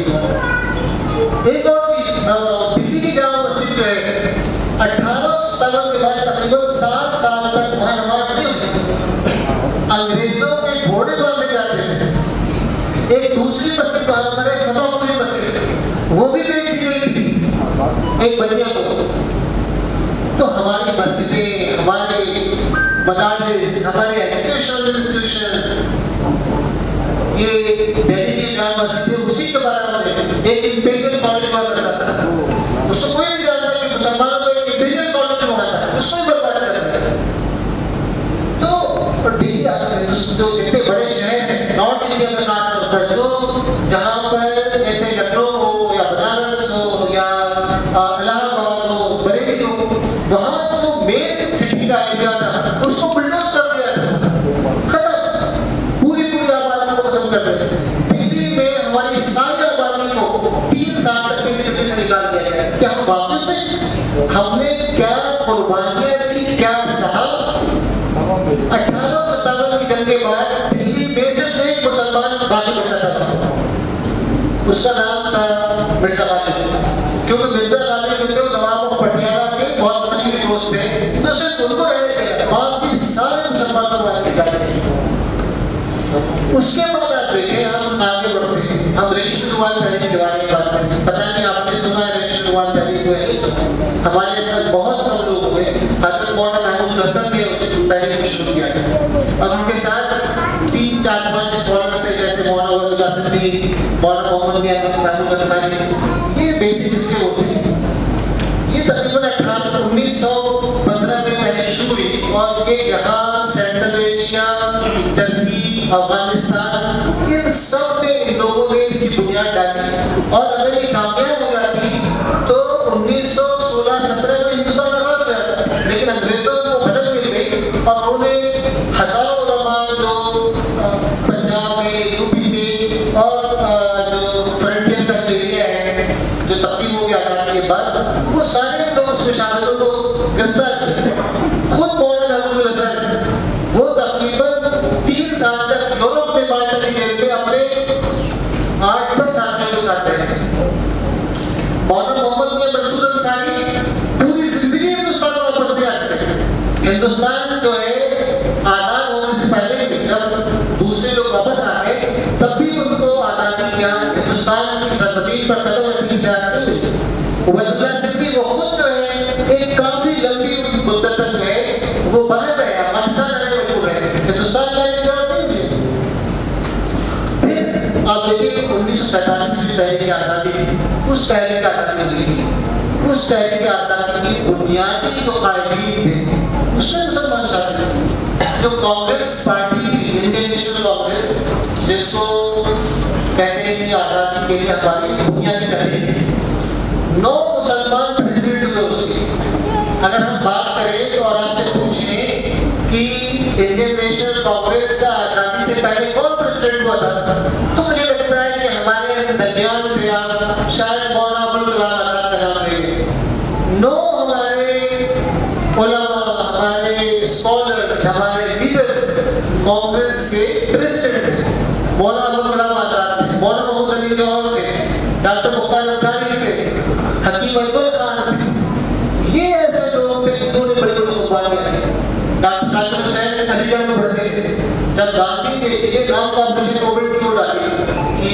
एक और चीज, दिल्ली की जामा मस्जिद जो है 18 साल के बाद तकरीबन 7 साल तक वहाँ नमाज नहीं होती। अंग्रेजों के घोड़े बांधे जाते थे। एक दूसरी मस्जिद का फतेहपुरी मस्जिद, वो भी बेच दी गई थी एक बनिया को। तो हमारी मस्जिदें, हमारे मदारिस, हमारे एजुकेशनल इंस्टीट्यूशंस, ये दिल्ली की जामा मस्जिद उसी के बारे में एक इंपीरियल कॉलेज हुआ करता था। उसको कोई नहीं जानता कि मुसलमानों को एक इंपीरियल कॉलेज वहाँ था, उसको ही बर्बाद कर दिया। तो दिल्ली जो जितने बड़े शहर हैं नॉर्थ इंडिया में खासतौर पर, जो जहाँ पर ऐसे लखनऊ हो या बनारस हो या इलाहाबाद हो, बरेली हो, वहाँ जो मेन सिटी का एरिया था उसको बुलडोज कर दिया था, खत्म, पूरी आबादी को खत्म कर दिया। दिल्ली में हमारी सारी आबादी को 3 साल तक की दिल्ली से निकाल दिया गया। क्या हम वापस थे? हमने क्या कुर्बानियाँ दी, क्या सहा? 1857 की जंग के बाद दिल्ली में सिर्फ एक मुसलमान बाकी बचा था, उसका नाम था मिर्जा गालिब। क्योंकि मिर्जा गालिब जो नवाब ऑफ पटियाला के बहुत करीबी दोस्त थे, तो सिर्फ उनको रहने दिया, बाकी सारे मुसलमानों को आगे निकाल दिया। उसके बाद आप देखें, हम आगे बढ़ते हैं, हम रेशम रुमाल तहरीक के बारे में बात करें। पता नहीं आपने सुना है रेशम रुमाल तहरीक को? नहीं सुना। हमारे अंदर बहुत कम लोग हुए। हज़रत मौलाना महमूद हसन ने उस तहरीक को शुरू किया और उनके साथ 3-4-5 स्कॉलर्स थे, जैसे मौलाना वलीउल्लाह सिद्दीक, मौलाना मोहम्मद मियां महमूद अंसारी। ये बेसिक इसके होते हैं। ये तकरीबन 1915 में पहले शुरू हुई और ये यहाँ सेंट्रल एशिया, टर्की, अफगानिस्तान, इन सब में इन लोगों ने इसकी बुनियाद डाली। और अगर ये कामयाब हो जाती तो 1916-17 में हिंदुस्तान आजाद हो जाता, लेकिन अंग्रेजों को मदद मिल गई और उन्होंने हजारों उलमा जो पंजाब में, यूपी में और जो फ्रंटियर का एरिया है जो तकसीम हो गया आजादी के बाद, वो सारे लोग उसमें शामिल को गिरफ्तार किए। खुद मौलाना महमूद हसन वो तकरीबन 3 साल तक यूरोप में माल्टा की जेल में अपने 8-10 साथियों के साथ रहे थे। मौलाना मोहम्मद मियां मंसूर अंसारी पूरी जिंदगी हिंदुस्तान में वापस नहीं आ सके। हिंदुस्तान जो है आजाद होने से पहले भी जब दूसरे लोग वापस आ गए तब भी उनको आजादी क्या हिंदुस्तान की सरजमीन पर कदम रखने की इजाजत नहीं मिली। वलीउल्लाह सिद्दीक वो खुद जो है एक काफी लंबी मुद्दत तक जो है वो बाहर रहे, अफगानिस्तान रहने मजबूर रहे, हिंदुस्तान का इजाजत नहीं मिली। फिर आप देखिए 1947 की तहरीक आज़ादी थी, उस तहरीक आज़ादी हुई, उस तहरीक आज़ादी की बुनियादी जो कायदीन थे उसमें मुसलमान शामिल थे। जो कांग्रेस पार्टी थी, इंडियन नेशनल कांग्रेस, जिसको कहते हैं कि आज़ादी के लिए हमारी बुनियादी तहरीक थी, 9 मुसलमान प्रेसिडेंट हुए उसके। अगर हम बात करें तो और आपसे पूछें कि इंडियन नेशनल कांग्रेस का आज़ादी से पहले कौन प्रेसिडेंट हुआ था, तो मुझे लगता है कि हमारे दरमियान से आप शायद मौलाना अबुल कलाम आज़ाद का नाम लेंगे। 9 हमारे लीडर्स, हमारे लीडर्स कांग्रेस के प्रेसिडेंट थे, मौलाना अबुल कलाम आजाद थे, मौलाना मोहम्मद अली जौहर थे, डॉक्टर मुख्तार अंसारी थे, हकीम अजमल खान थे। ये ऐसे लोग थे जिन्होंने बड़ी बड़ी कुर्बानियां दी। डॉक्टर साकिब हुसैन अलीगढ़ में पढ़ते थे, जब गांधी ने ये गांव का ऑपरेशन कोविड क्यों डाली कि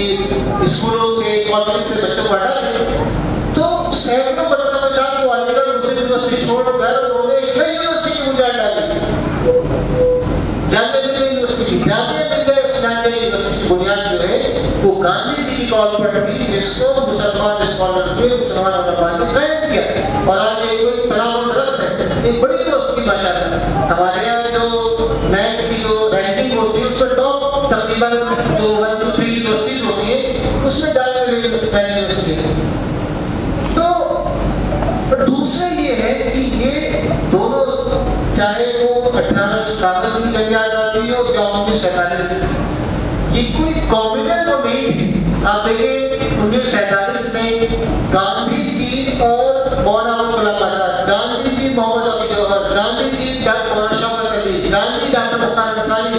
स्कूलों से कॉलेज से बच्चों को हटा दें, तो सैकड़ों बच्चों के साथ वो अलीगढ़ मुस्लिम यूनिवर्सिटी छोड़कर उन्होंने कई यूनिवर्सिटी की बुनियाद डाली। जामिया मिलिया यूनिवर्सिटी, जामिया मिलिया इस्लामिया यूनिवर्सिटी की बुनियाद जो है वो गांधी जी की कॉल पर थी, जिसको मुसलमान स्कॉलर्स ने, मुसलमान उलमा ने कायम किया। और आज ये कोई तनाव दरख्त है, एक बड़ी यूनिवर्सिटी माशाअल्लाह। हमारे यहाँ जो नैक की जो रैंकिंग होती है उसमें टॉप तकरीबन जो 1 2 3 यूनिवर्सिटीज होती है उसमें जामिया मिलिया यूनिवर्सिटी है। तो दूसरा ये है कि ये दोनों, चाहे वो 1857 की जंग आजादी हो या 1947, ये कोई कॉम्युनल तो नहीं थी। आप देखिए 1947 में गांधी जी और मौलाना अबुल कलाम आजाद, गांधी जी मोहम्मद अली जौहर, गांधी जी डॉक्टर मौलाना शौकत अली, गांधी डॉक्टर मुख्तार अंसारी,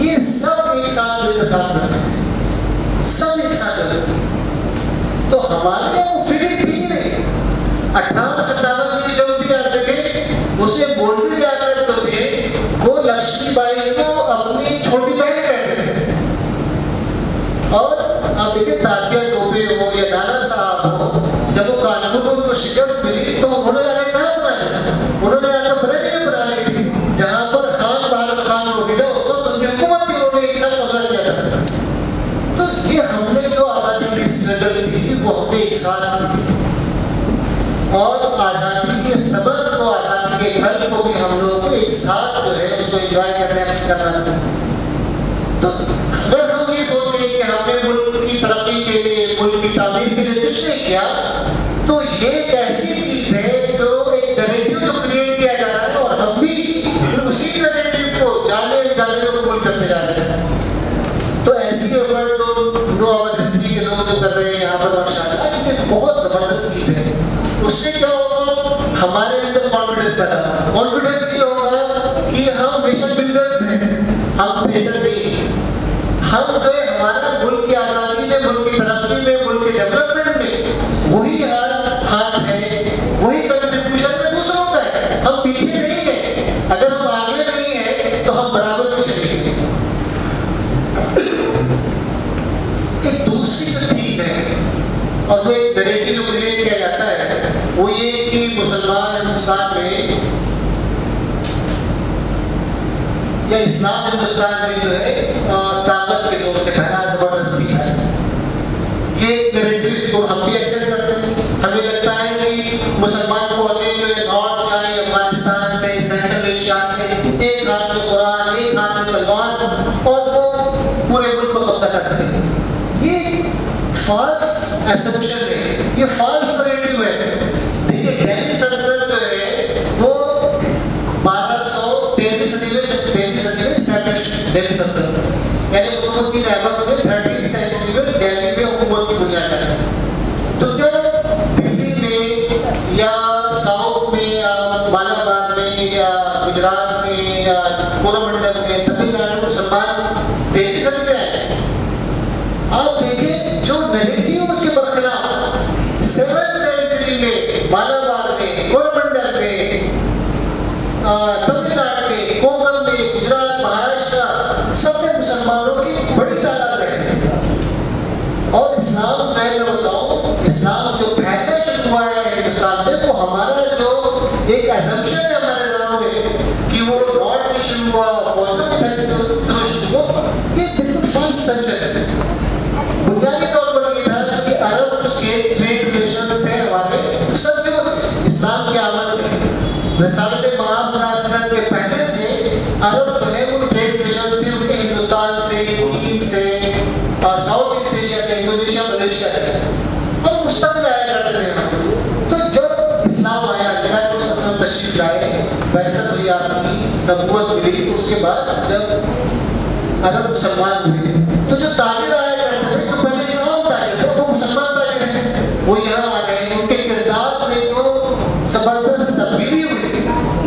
ये सब एक साथ मिलकर काम करते थे, सब एक साथ करते। तो हमारे वो फिक्र थी नहीं। 1857 की जो थी आप देखें, उसे बोलते जाकर तो थे वो लक्ष्मीबाई को अपनी छोटी बहन कहते थे। और आप देखिए तात्या टोपे हो या नाना साहब हो, जब वो कानपुर को उनको शिकस्त मिली तो उन्होंने आगे कहाँ बनाया, उन्होंने आगे बरेली बना ली थी, जहाँ पर खान बहादुर खान रोहिला उस वक्त उनकी हुकूमत थी, उन्होंने एक साथ कब्जा किया था। तो ये हमने जो आज़ादी की स्ट्रगल थी वो हमने एक साथ की थी, और आज़ादी के सबक को, आज़ादी के फल को भी हम लोगों को एक साथ जो है उसको एंजॉय करना। तो अगर हम ये सोचें कि हमने मुल्क की तरक्की के लिए, मुल्क की तामीर के लिए कुछ नहीं किया, तो ये एक ऐसी चीज है जो एक नैरेटिव जो क्रिएट किया जा रहा है, और हम भी उसी नैरेटिव को जाने को कबूल करते जा रहे हैं। तो ऐसी ऊपर जो नो आवर हिस्ट्री के लोग जो कर रहे हैं यहाँ पर माशाअल्लाह, ये बहुत जबरदस्त चीज है। उससे क्या होगा, हमारे अंदर कॉन्फिडेंस पैदा होगा। कॉन्फिडेंस ये होगा कि हम नेशन बिल्डर्स हैं, हम ट्रेडर नहीं। हम जो है हमारा मुल्क की आज़ादी में, मुल्क की तरक्की में, मुल्क के डेवलपमेंट में वही हाथ है, वही कंट्रीब्यूशन में दूसरों का है। हम पीछे नहीं है, अगर हम आगे नहीं है तो हम बराबर कुछ नहीं है। एक दूसरी जो थीम है और वो एक नैरेटिव क्रिएट किया जाता है, वो ये कि मुसलमान हिंदुस्तान में या इस्लाम हिंदुस्तान में जो है ताकत के जोर से फैला, जबरदस्ती है। ये नैरेटिव को हम भी एक्सेप्ट करते हैं। हमें लगता है कि मुसलमान फौजें जो है नॉर्थ से आई, अफगानिस्तान से, सेंट्रल एशिया से, एक हाथ में कुरान, एक हाथ में तलवार, और वो पूरे मुल्क को कब्जा करते हैं। ये फॉल्स एसम्पशन है, ये फॉल्स नैरेटिव है। देखिए दिल्ली सल्तनत जो है वो 1213 सदी में एस्टैब्लिश दिल्ली सल्तनत, यानी हुकूमत की रहमत में 13वीं सेंचुरी में दिल्ली में हुकूमत की बुनियाद है। तो क्या दिल्ली में या साउथ में या मालाबार में या गुजरात में या कोरोमंडल में, तमिलनाडु में मुसलमान दिल्ली सदी में है। आप देखें जो नैरेटिव उसके बरखिलाफ 7th सेंचुरी में मालाबार में, कोरोमंडल में, तमिलनाडु में, कोंकण में, गुजरात, महाराष्ट्र, सब में मुसलमानों की बड़ी तादाद है। और इस्लाम मैं बताऊं, इस्लाम जो पहले शुरू हुआ है हिंदुस्तान में, तो हमारा जो एक असम्पशन है हमारे दिलों में कि वो नॉर्थ से शुरू हुआ, फौजों के थ्रू शुरू हुआ, ये बिल्कुल फॉल्स सच है। बुनियादी तौर पर ये था कि अरब के ट्रेड रिलेशंस थे हमारे सदियों से, इस्लाम के आमद से, रिसालत इमाम के पहले से अरब जो है वो ट्रेड रिलेशंस थे उनके हिंदुस्तान से, चीन से, और साउथ ईस्ट एशिया से, इंडोनेशिया, मलेशिया से, और मुस्तकिल आया करते थे। तो जब इस्लाम आया, जब उस असम तशरीफ लाए, बैसत हुई, आपकी नबूवत मिली, तो उसके बाद जब अरब मुसलमान हुए, तो जो ताजिर आया करते थे, जो पहले इमाम ताजिर थे, वो मुसलमान ताजिर हैं, वो यहाँ आ गए। उनके किरदार में जो जबरदस्त तब्दीली हुई,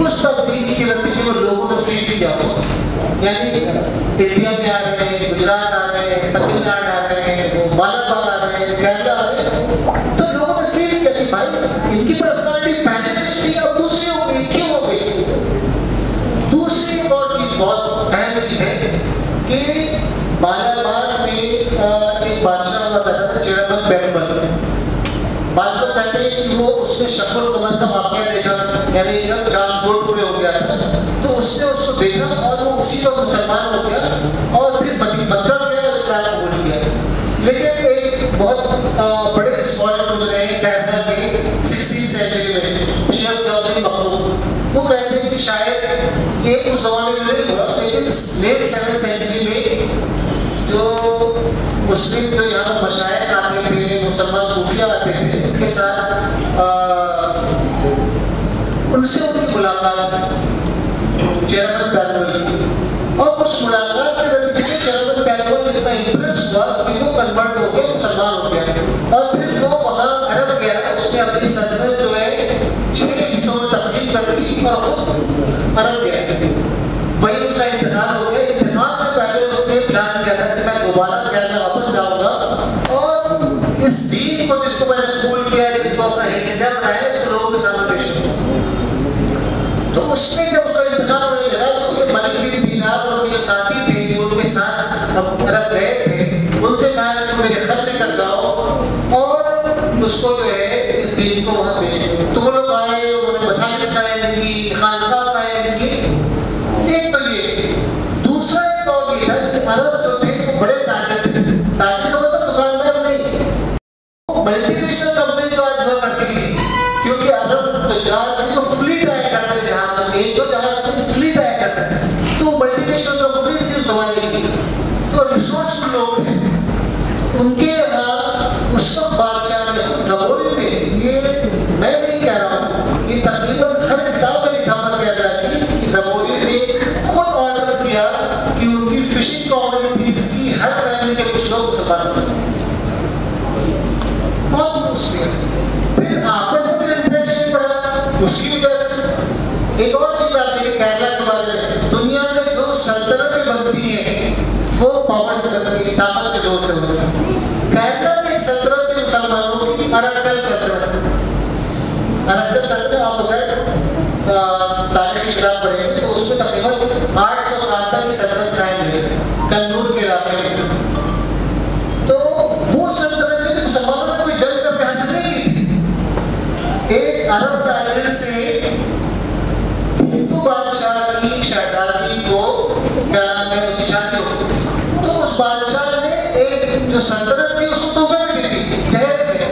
उस तब्दीली के नतीजे में लोगों ने यानी इंडिया में आ रहे हैं, गुजरात आ रहे हैं, तमिलनाडु आ रहे हैं, वो मालाबार आ रहे हैं, केरला आ रहे हैं, तो लोगों ने फील किया कि भाई इनकी पर्सनालिटी पहले थी और दूसरी हो गई, क्यों हो गई? दूसरी एक और चीज बहुत अहम चीज है कि मालाबार में एक बादशाह हुआ करता था, चेरामन बेगम। बादशाह कहते हैं कि वो उसने शक्ल कमर का वाकया देखा, यानी जब चांद दो टुकड़े हो गया था तो उसने उसको देखा और वो उसी वक्त मुसलमान हो गया और फिर मक्का गया और इस्लाम कबूल किया। लेकिन एक बहुत बड़े स्कॉलर गुजरे हैं केरला के 16वीं सेंचुरी में, शेख चौधरी मखदूम, वो कहते हैं कि शायद ये उस जमाने में नहीं हुआ, लेकिन लेट 7th सेंचुरी में जो मुस्लिम जो यहाँ मशाइख आते थे, मुसलमान सूफिया आते थे, उनके साथ उनसे उनकी मुलाकात चेयरमैन पैलवल की, और उस मुलाकात के नतीजे चेयरमैन पैलवल इतना इम्प्रेस हुआ कि वो कन्वर्ट हो गया, मुसलमान हो गया और फिर वो वहाँ अरब गया। उसने अपनी सल्तनत जो है 6 हिस्सों में तकसीम कर दी और खुद अरब गया। वही उसका इंतजार हो गया। इंतजार से पहले उसने प्लान किया था कि मैं दोबारा केरला वापस जाऊंगा और इस दीन को जिसको मैंने कबूल किया, जिसको अपना हिस्सा बनाया, उसको लोगों के सामने पेश करूंगा। तो उसने जब उसका इंतजार होने लगा तो उसके मलिक बिन दीनार और उनके जो साथी थे, जो उनके साथ सब अरब गए थे, उनसे कहा कि मेरे खत लेकर जाओ और उसको जो है इस दीन को वहाँ भेजो। तो वो लोग आए, उन्होंने मसाजिद कायम की, खानकाह कायम की। एक तो ये, दूसरा एक और ये है कि अरब जो थे वो बड़े ताजिर थे। ताजिर का मतलब दुकानदार नहीं, वो मल्टीनेशनल कंपनी जो आज हुआ करती थी, क्योंकि अरब तो जहाज जो फ्लीट आया करते थे, जहाज में जो जहाज में फ्लीट आया करते थे, तो मल्टीनेशनल कंपनी से जमाने की तो रिसोर्सफुल लोग थे। उनके यहाँ उस वक्त बादशाह ने ज़बूर में, ये मैं नहीं कह रहा हूँ, ये तकरीबन हर किताब में लिखा हुआ कह रहा है कि ज़बूर ने खुद ऑर्डर किया कि उनकी फिशिंग कम्युनिटीज की हर फैमिली के कुछ लोग मुसलमान हो। बहुत मुश्किल फिर आपस में इंटरेक्शन बढ़ा। उसकी वजह से एक और चीज आती है केरला के बारे में, दुनिया में जो सल्तनतें बनती हैं वो पावर से बनती है, ताकत के जोर से बनती है। केरला में सल्तनत के मुसलमानों की अरक्कल सल्तनत, अरक्कल सल्तनत आप अगर तारीख की किताब पढ़ेंगे तो उसमें तकरीबन 800 साल तक की सल्तनत कायम रही कन्नूर के इलाके में। तो वो सल्तनत के मुसलमानों ने कोई जंग का प्रयास नहीं की थी। एक अरब ताजिर से हिंदू बादशाह की शहजादी को क्या नाम है उसकी शादी हो, तो उस बादशाह ने एक जो सल्तनत थी उसको तोहफे में दी थी जहेज में।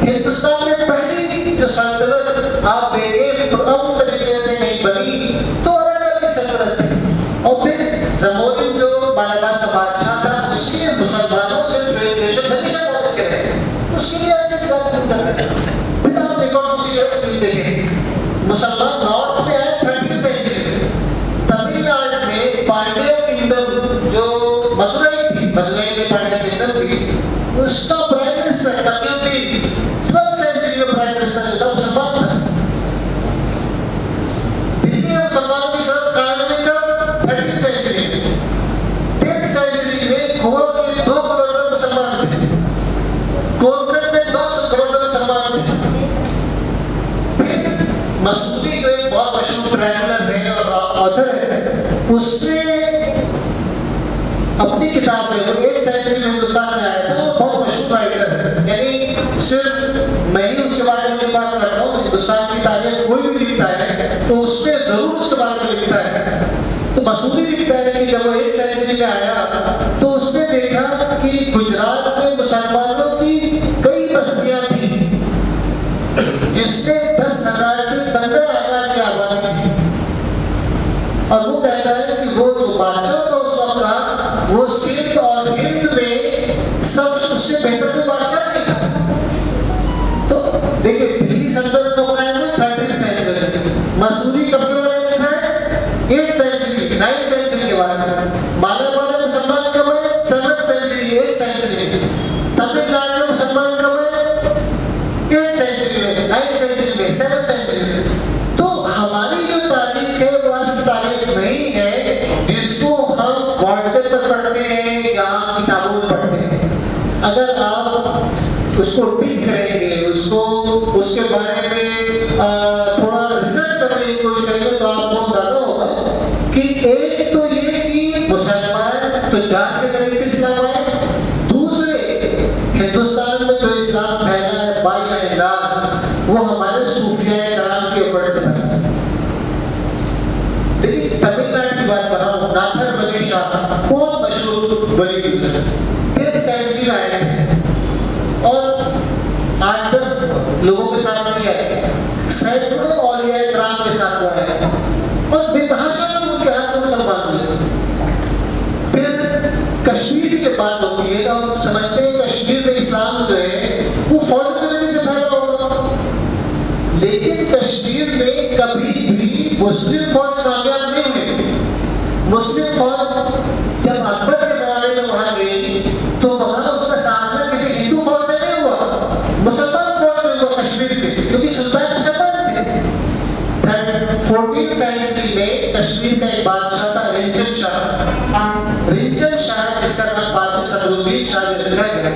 हिंदुस्तान में पहली जो सल्तनत आप देखें पुरअमन तरीके से नहीं बनी तो अरब की सल्तनत थी। और फिर ज़मोरिन जो मालाबार का बादशाह था, उसके मुसलमानों से रिलेशन हमेशा बहुत अच्छे रहे, उसके लिए ऐसे साथ करते थे। फिर आप एक और दूसरी चीज देखें, मुसलमान नॉर्थ में आए 30वीं सेंचुरी में। तमिलनाडु में पांड्या किंगडम जो मदुरई थी, मदुरई में पांड्या किंगडम थी, उसका प्राइम मिनिस्टर तकियुद्दीन 12th सेंचुरी में प्राइम मिनिस्टर था, मुसलमान था। दिल्ली में मुसलमानों की सरहद कायम हुई कब? 30th सेंचुरी में। 10th सेंचुरी में गोवा के 2 गवर्नर मुसलमान थे, कोलकाता में 2 गवर्नर मुसलमान थे। फिर मसूदी जो एक बहुत मशहूर ट्रैवलर है और ऑथर है, उसने अपनी किताब में जो 8th सेंचुरी में हिंदुस्तान में आया था, वो बहुत मशहूर राइटर है। यानी सिर्फ मैं ही उसके बारे में बात कर रहा हूँ, हिंदुस्तान की तारीख कोई भी लिखता है तो उसमें जरूर उसके बारे में लिखता है। तो मसूदी लिखता है कि जब वो 8th सेंचुरी में आया तो उसने देखा कि गुजरात में मुसलमानों की कई बस्तियां थी जिसमें 10,000 से 15,000 की आबादी थी। और वो कहता है कि वो जो बादशाह था उस वक्त का, वो सिंध और हिंद में सब उससे बेहतर कोई बादशाह नहीं था। तो देखिए दिल्ली सल्तनत को कायम हुई 30th सेंचुरी, मसूदी कब के बारे में लिखा है? 8th सेंचुरी, 9th सेंचुरी के बारे में। मालाबार में मुसलमान कब है? 7th century, 8th century. Tamil Nadu में मुसलमान कब है? 8th सेंचुरी में, 9th सेंचुरी में, 7th सेंचुरी में। तो हमारी जो तारीख है वो आज तारीख नहीं है जिसको लेकिन तमिलनाडु की बात कर रहा हूँ, नाथर बली शाह बहुत मशहूर बली गुजर, 5th सेंचुरी में आए थे और 8-10 लोगों के साथ नहीं आए, सैकड़ों औलिया किराम के साथ हुआ है और बेतहाशा लोगों के हाथ में मुसलमान हुए। फिर कश्मीर की बात होती है, हम समझते हैं कश्मीर में इस्लाम जो है वो फौज में से फैला होगा, लेकिन कश्मीर में कभी भी मुस्लिम फौज कामयाब नहीं हुई। मुस्लिम फौज जब अकबर के ज़माने में वहां गई तो वहां उसका सामना किसी हिंदू फौज से नहीं हुआ, मुसलमान फौज से हुआ कश्मीर में, क्योंकि सुल्तान मुसलमान थे। 14th सेंचुरी में कश्मीर का एक बादशाह था रिंचन शाह। रिंचन शाह जिसका नाम बाद में सदरुद्दीन शाह में रखा गया,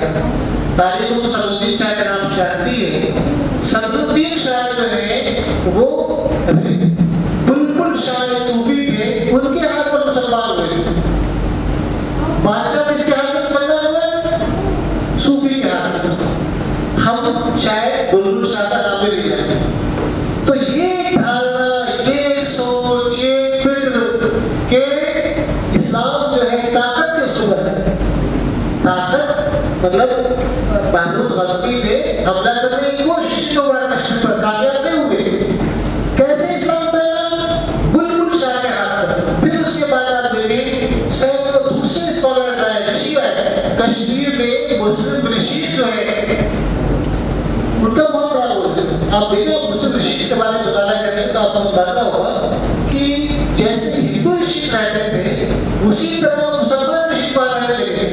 तारीख उसको सदरुद्दीन शाह के नाम से जानती है। सदरुद्दीन शाह जो है वो बुलबुल शाह सूफी थे, उनके हाथ पर मुसलमान हुए। बादशाह किसके हाथ में मुसलमान हुए? सूफी के हाथ में। हम शायद बुलबुल शाह का नाम भी ले जाए। तो ये धारणा, ये सोच, ये फिक्र के इस्लाम जो है ताकत के उसूल है। ताकत मतलब महमूद गजनी ने हमला करने की कोशिश की कश्मीर पर, कामयाब नहीं हुए। कैसे इस्लाम फैला? बुलबुल शाह के हाथ पर। फिर उसके बाद आप देखें सैकड़ों दूसरे स्कॉलर आए, ऋषि आए कश्मीर में। मुस्लिम ऋषि जो है उनका बहुत बड़ा रोल है। आप देखिए मुस्लिम ऋषि के बारे में बताया करेंगे तो आपको अंदाजा होगा कि जैसे हिंदू ऋषि रहते थे उसी तरह मुसलमान ऋषि रहने लगे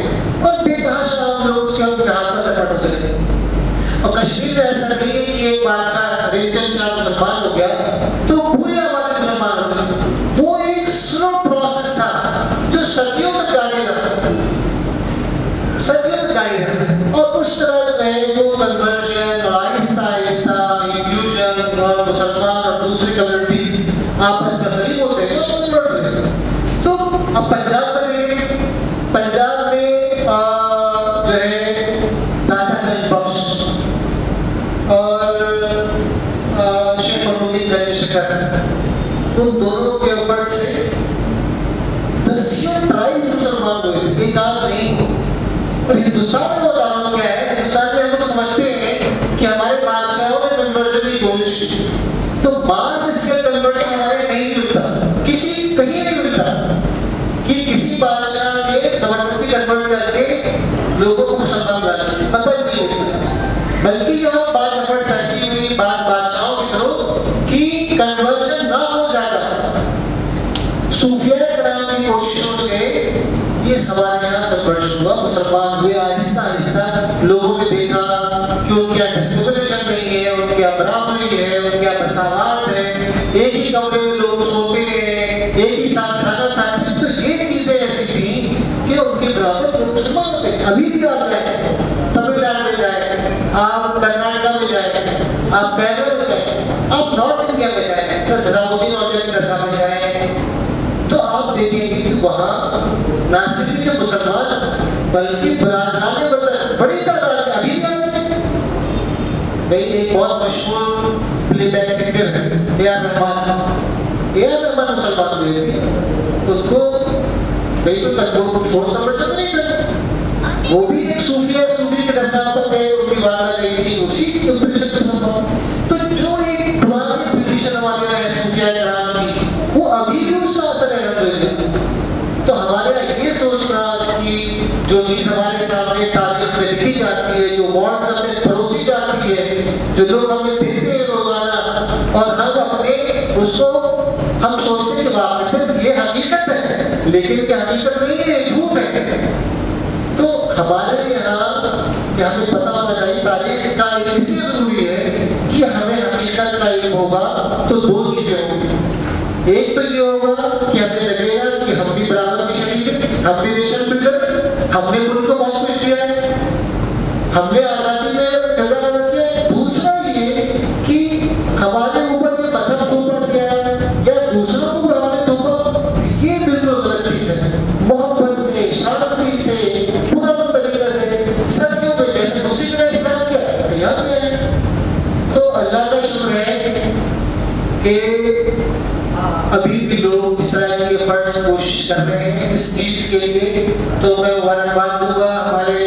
और बेतहाशा हम लोग उसके हाथ में कन्वर्ट होते लगे। और कश्मीर में ऐसा नहीं है कि एक बादशाह रिंचन शाह मुसलमान हो गया तो पूरी आबादी मुसलमान हो गई। वो एक स्लो प्रोसेस था जो सदियों तक जारी रहा, सदियों तक जारी रहा। और उस तरह जो है वो कन्वर्जन और आहिस्ता आहिस्ता इंक्लूजन और मुसलमान और दूसरी कम्युनिटीज आपस में करीब होते हैं और कन्वर्ट होते हैं। तो अब पंजाब में देखिए, पंजाब में जो है दादा गंज बख्श और शेख मखदूम गंज शिखर, उन दोनों के एफर्ट से दसियों ट्राइब मुसलमान हुए, एक आध नहीं। और हिंदुस्तान में बता रहा हूँ क्या है, हिंदुस्तान में हम लोग समझते हैं कि हमारे बादशाहों में कन्वर्जन की कोशिश, तो मास स्केल कन्वर्जन हमारे नहीं मिलता, किसी कहीं नहीं मिलता कि किसी बादशाह ने जबरदस्ती कन्वर्ट करके लोगों को मुसलमान बना दिया, पता ही नहीं होता। बल्कि यहाँ बात एफर्ट्स ऐसी हुई बादशाहों की तरफ कि कन्वर्जन ना हो जाता, सूफिया कराम की कोशिशों से ये हमारे यहाँ कन्वर्जन हुआ, मुसलमान हुए आहिस्ता आहिस्ता। लोगों ने देखा कि उनके यहाँ डिस्क्रिमिनेशन नहीं है, उनके यहाँ बराबरी है, उनके यहाँ मसावत है, एक ही कमरे में लोग सोते हैं, एक ही साथ खाना खाते हैं। तो ये चीजें ऐसी थी कि उनके बराबर लोग मुसलमान होते हैं। अभी भी आप जाए तमिलनाडु में जाए, आप कर्नाटक में जाए, आप केरल में जाए, आप नॉर्थ इंडिया में जाए, निजामुद्दीन औलिया की दरगाह में जाए, तो आप देखेंगे कि वहाँ ना सिर्फ के मुसलमान बल्कि बरादराने बड़ी तादाद अभी भी आते हैं। भाई एक बहुत मशहूर प्लेबैक सिंगर है ए.आर. रहमान मुसलमान हुए, उनको भाई तो फोर्स कन्वर्जन नहीं था, वो भी एक सूफी के दरगाह पर गए, उनकी बात आ गई थी, उसी ट्रेडिशन में मुसलमान। तो जो एक पुरानी ट्रेडिशन हमारे यहाँ है सूफिया कराम की, वो अभी भी उसका असर है। तो हमारे ये सोचना कि जो चीज़ हमारे सामने तारीख में लिखी जाती है, जो मॉडल में परोसी जाती है, जो लोग हमें देते हैं रोजाना, और हम अपने उसको हम सोचते हैं कि वाकई ये हकीकत है, लेकिन क्या हकीकत नहीं है, झूठ है। तो हमारे यहाँ हमें पता होना चाहिए तारीख का इसलिए जरूरी है कि हमें हकीकत का इल्म होगा तो दो चीजें होंगी। एक तो ये होगा कि हमें लगेगा कि हम भी बराबर की शरीक है, हम भी नेशन बिल्डर, हमने मुल्क को बहुत कुछ दिया है, हमने आजादी में किरदार अदा किया है। दूसरा ये कि हमारे ऊपर ये मजहब थोपा गया या दूसरों को बराबर थोपा, ये बिल्कुल गलत चीज है। मोहब्बत से, शांति से, पुराने तरीके से, सदियों में जैसे दूसरी जगह इस्लाम किया सही है। तो अल्लाह का शुक्र है कि अभी भी लोग एफर्ट्स कोशिश कर रहे हैं इस चीज के लिए। तो मैं मुबारकबाद दूंगा हमारे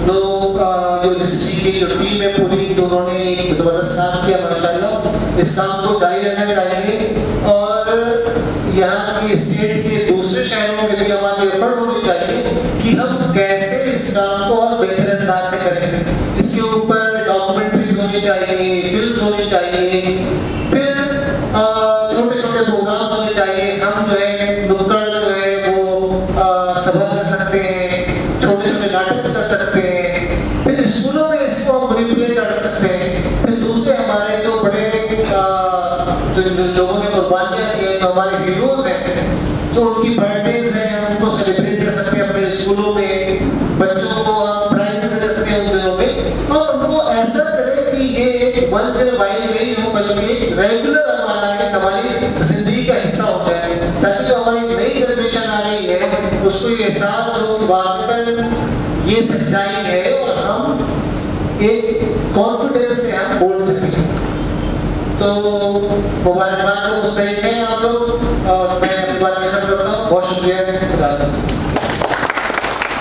लोग जो हिस्ट्री की जो टीम है पूरी, उन्होंने एक जबरदस्त काम किया माशाल्लाह। इस काम को जारी रखना चाहिए और यहाँ की स्टेट के दूसरे शहरों के लिए हमारी एफर्ट होनी चाहिए कि हम कैसे इस काम को और बेहतर अंदाज से करें। इसके ऊपर डॉक्यूमेंट्रीज होनी चाहिए, फिल्म होनी चाहिए, फिर छोटे छोटे प्रोग्राम होने चाहिए। हम जो है नुक्कड़ जो है वो सभा कर सकते हैं, छोटे छोटे नाटक कर सकते हैं, फिर स्कूलों में इसको हम रिप्ले कर सकते हैं। फिर दूसरे हमारे जो बड़े जो लोगों ने कुर्बानियाँ दी हैं, जो हमारे हीरोज हैं, जो उनकी बर्थडेज हैं, हम उनको सेलिब्रेट कर सकते हैं अपने स्कूलों में। बच्चों को हम प्राइज दे सकते हैं उन दिनों में, और उनको ऐसा करें कि ये वंस इन अ वाइल नहीं हो बल्कि रेगुलर हमारी जिंदगी का हिस्सा हो जाए, ताकि जो हमारी नई जनरेशन आ रही है उसको ये एहसास हो कि वाकई ये सच्चाई है और हम एक कॉन्फिडेंस से हम बोल सकें। तो मुबारकबाद को मुस्तैद हैं आप लोग, और मैं अपनी बात खत्म करता हूँ। बहुत शुक्रिया।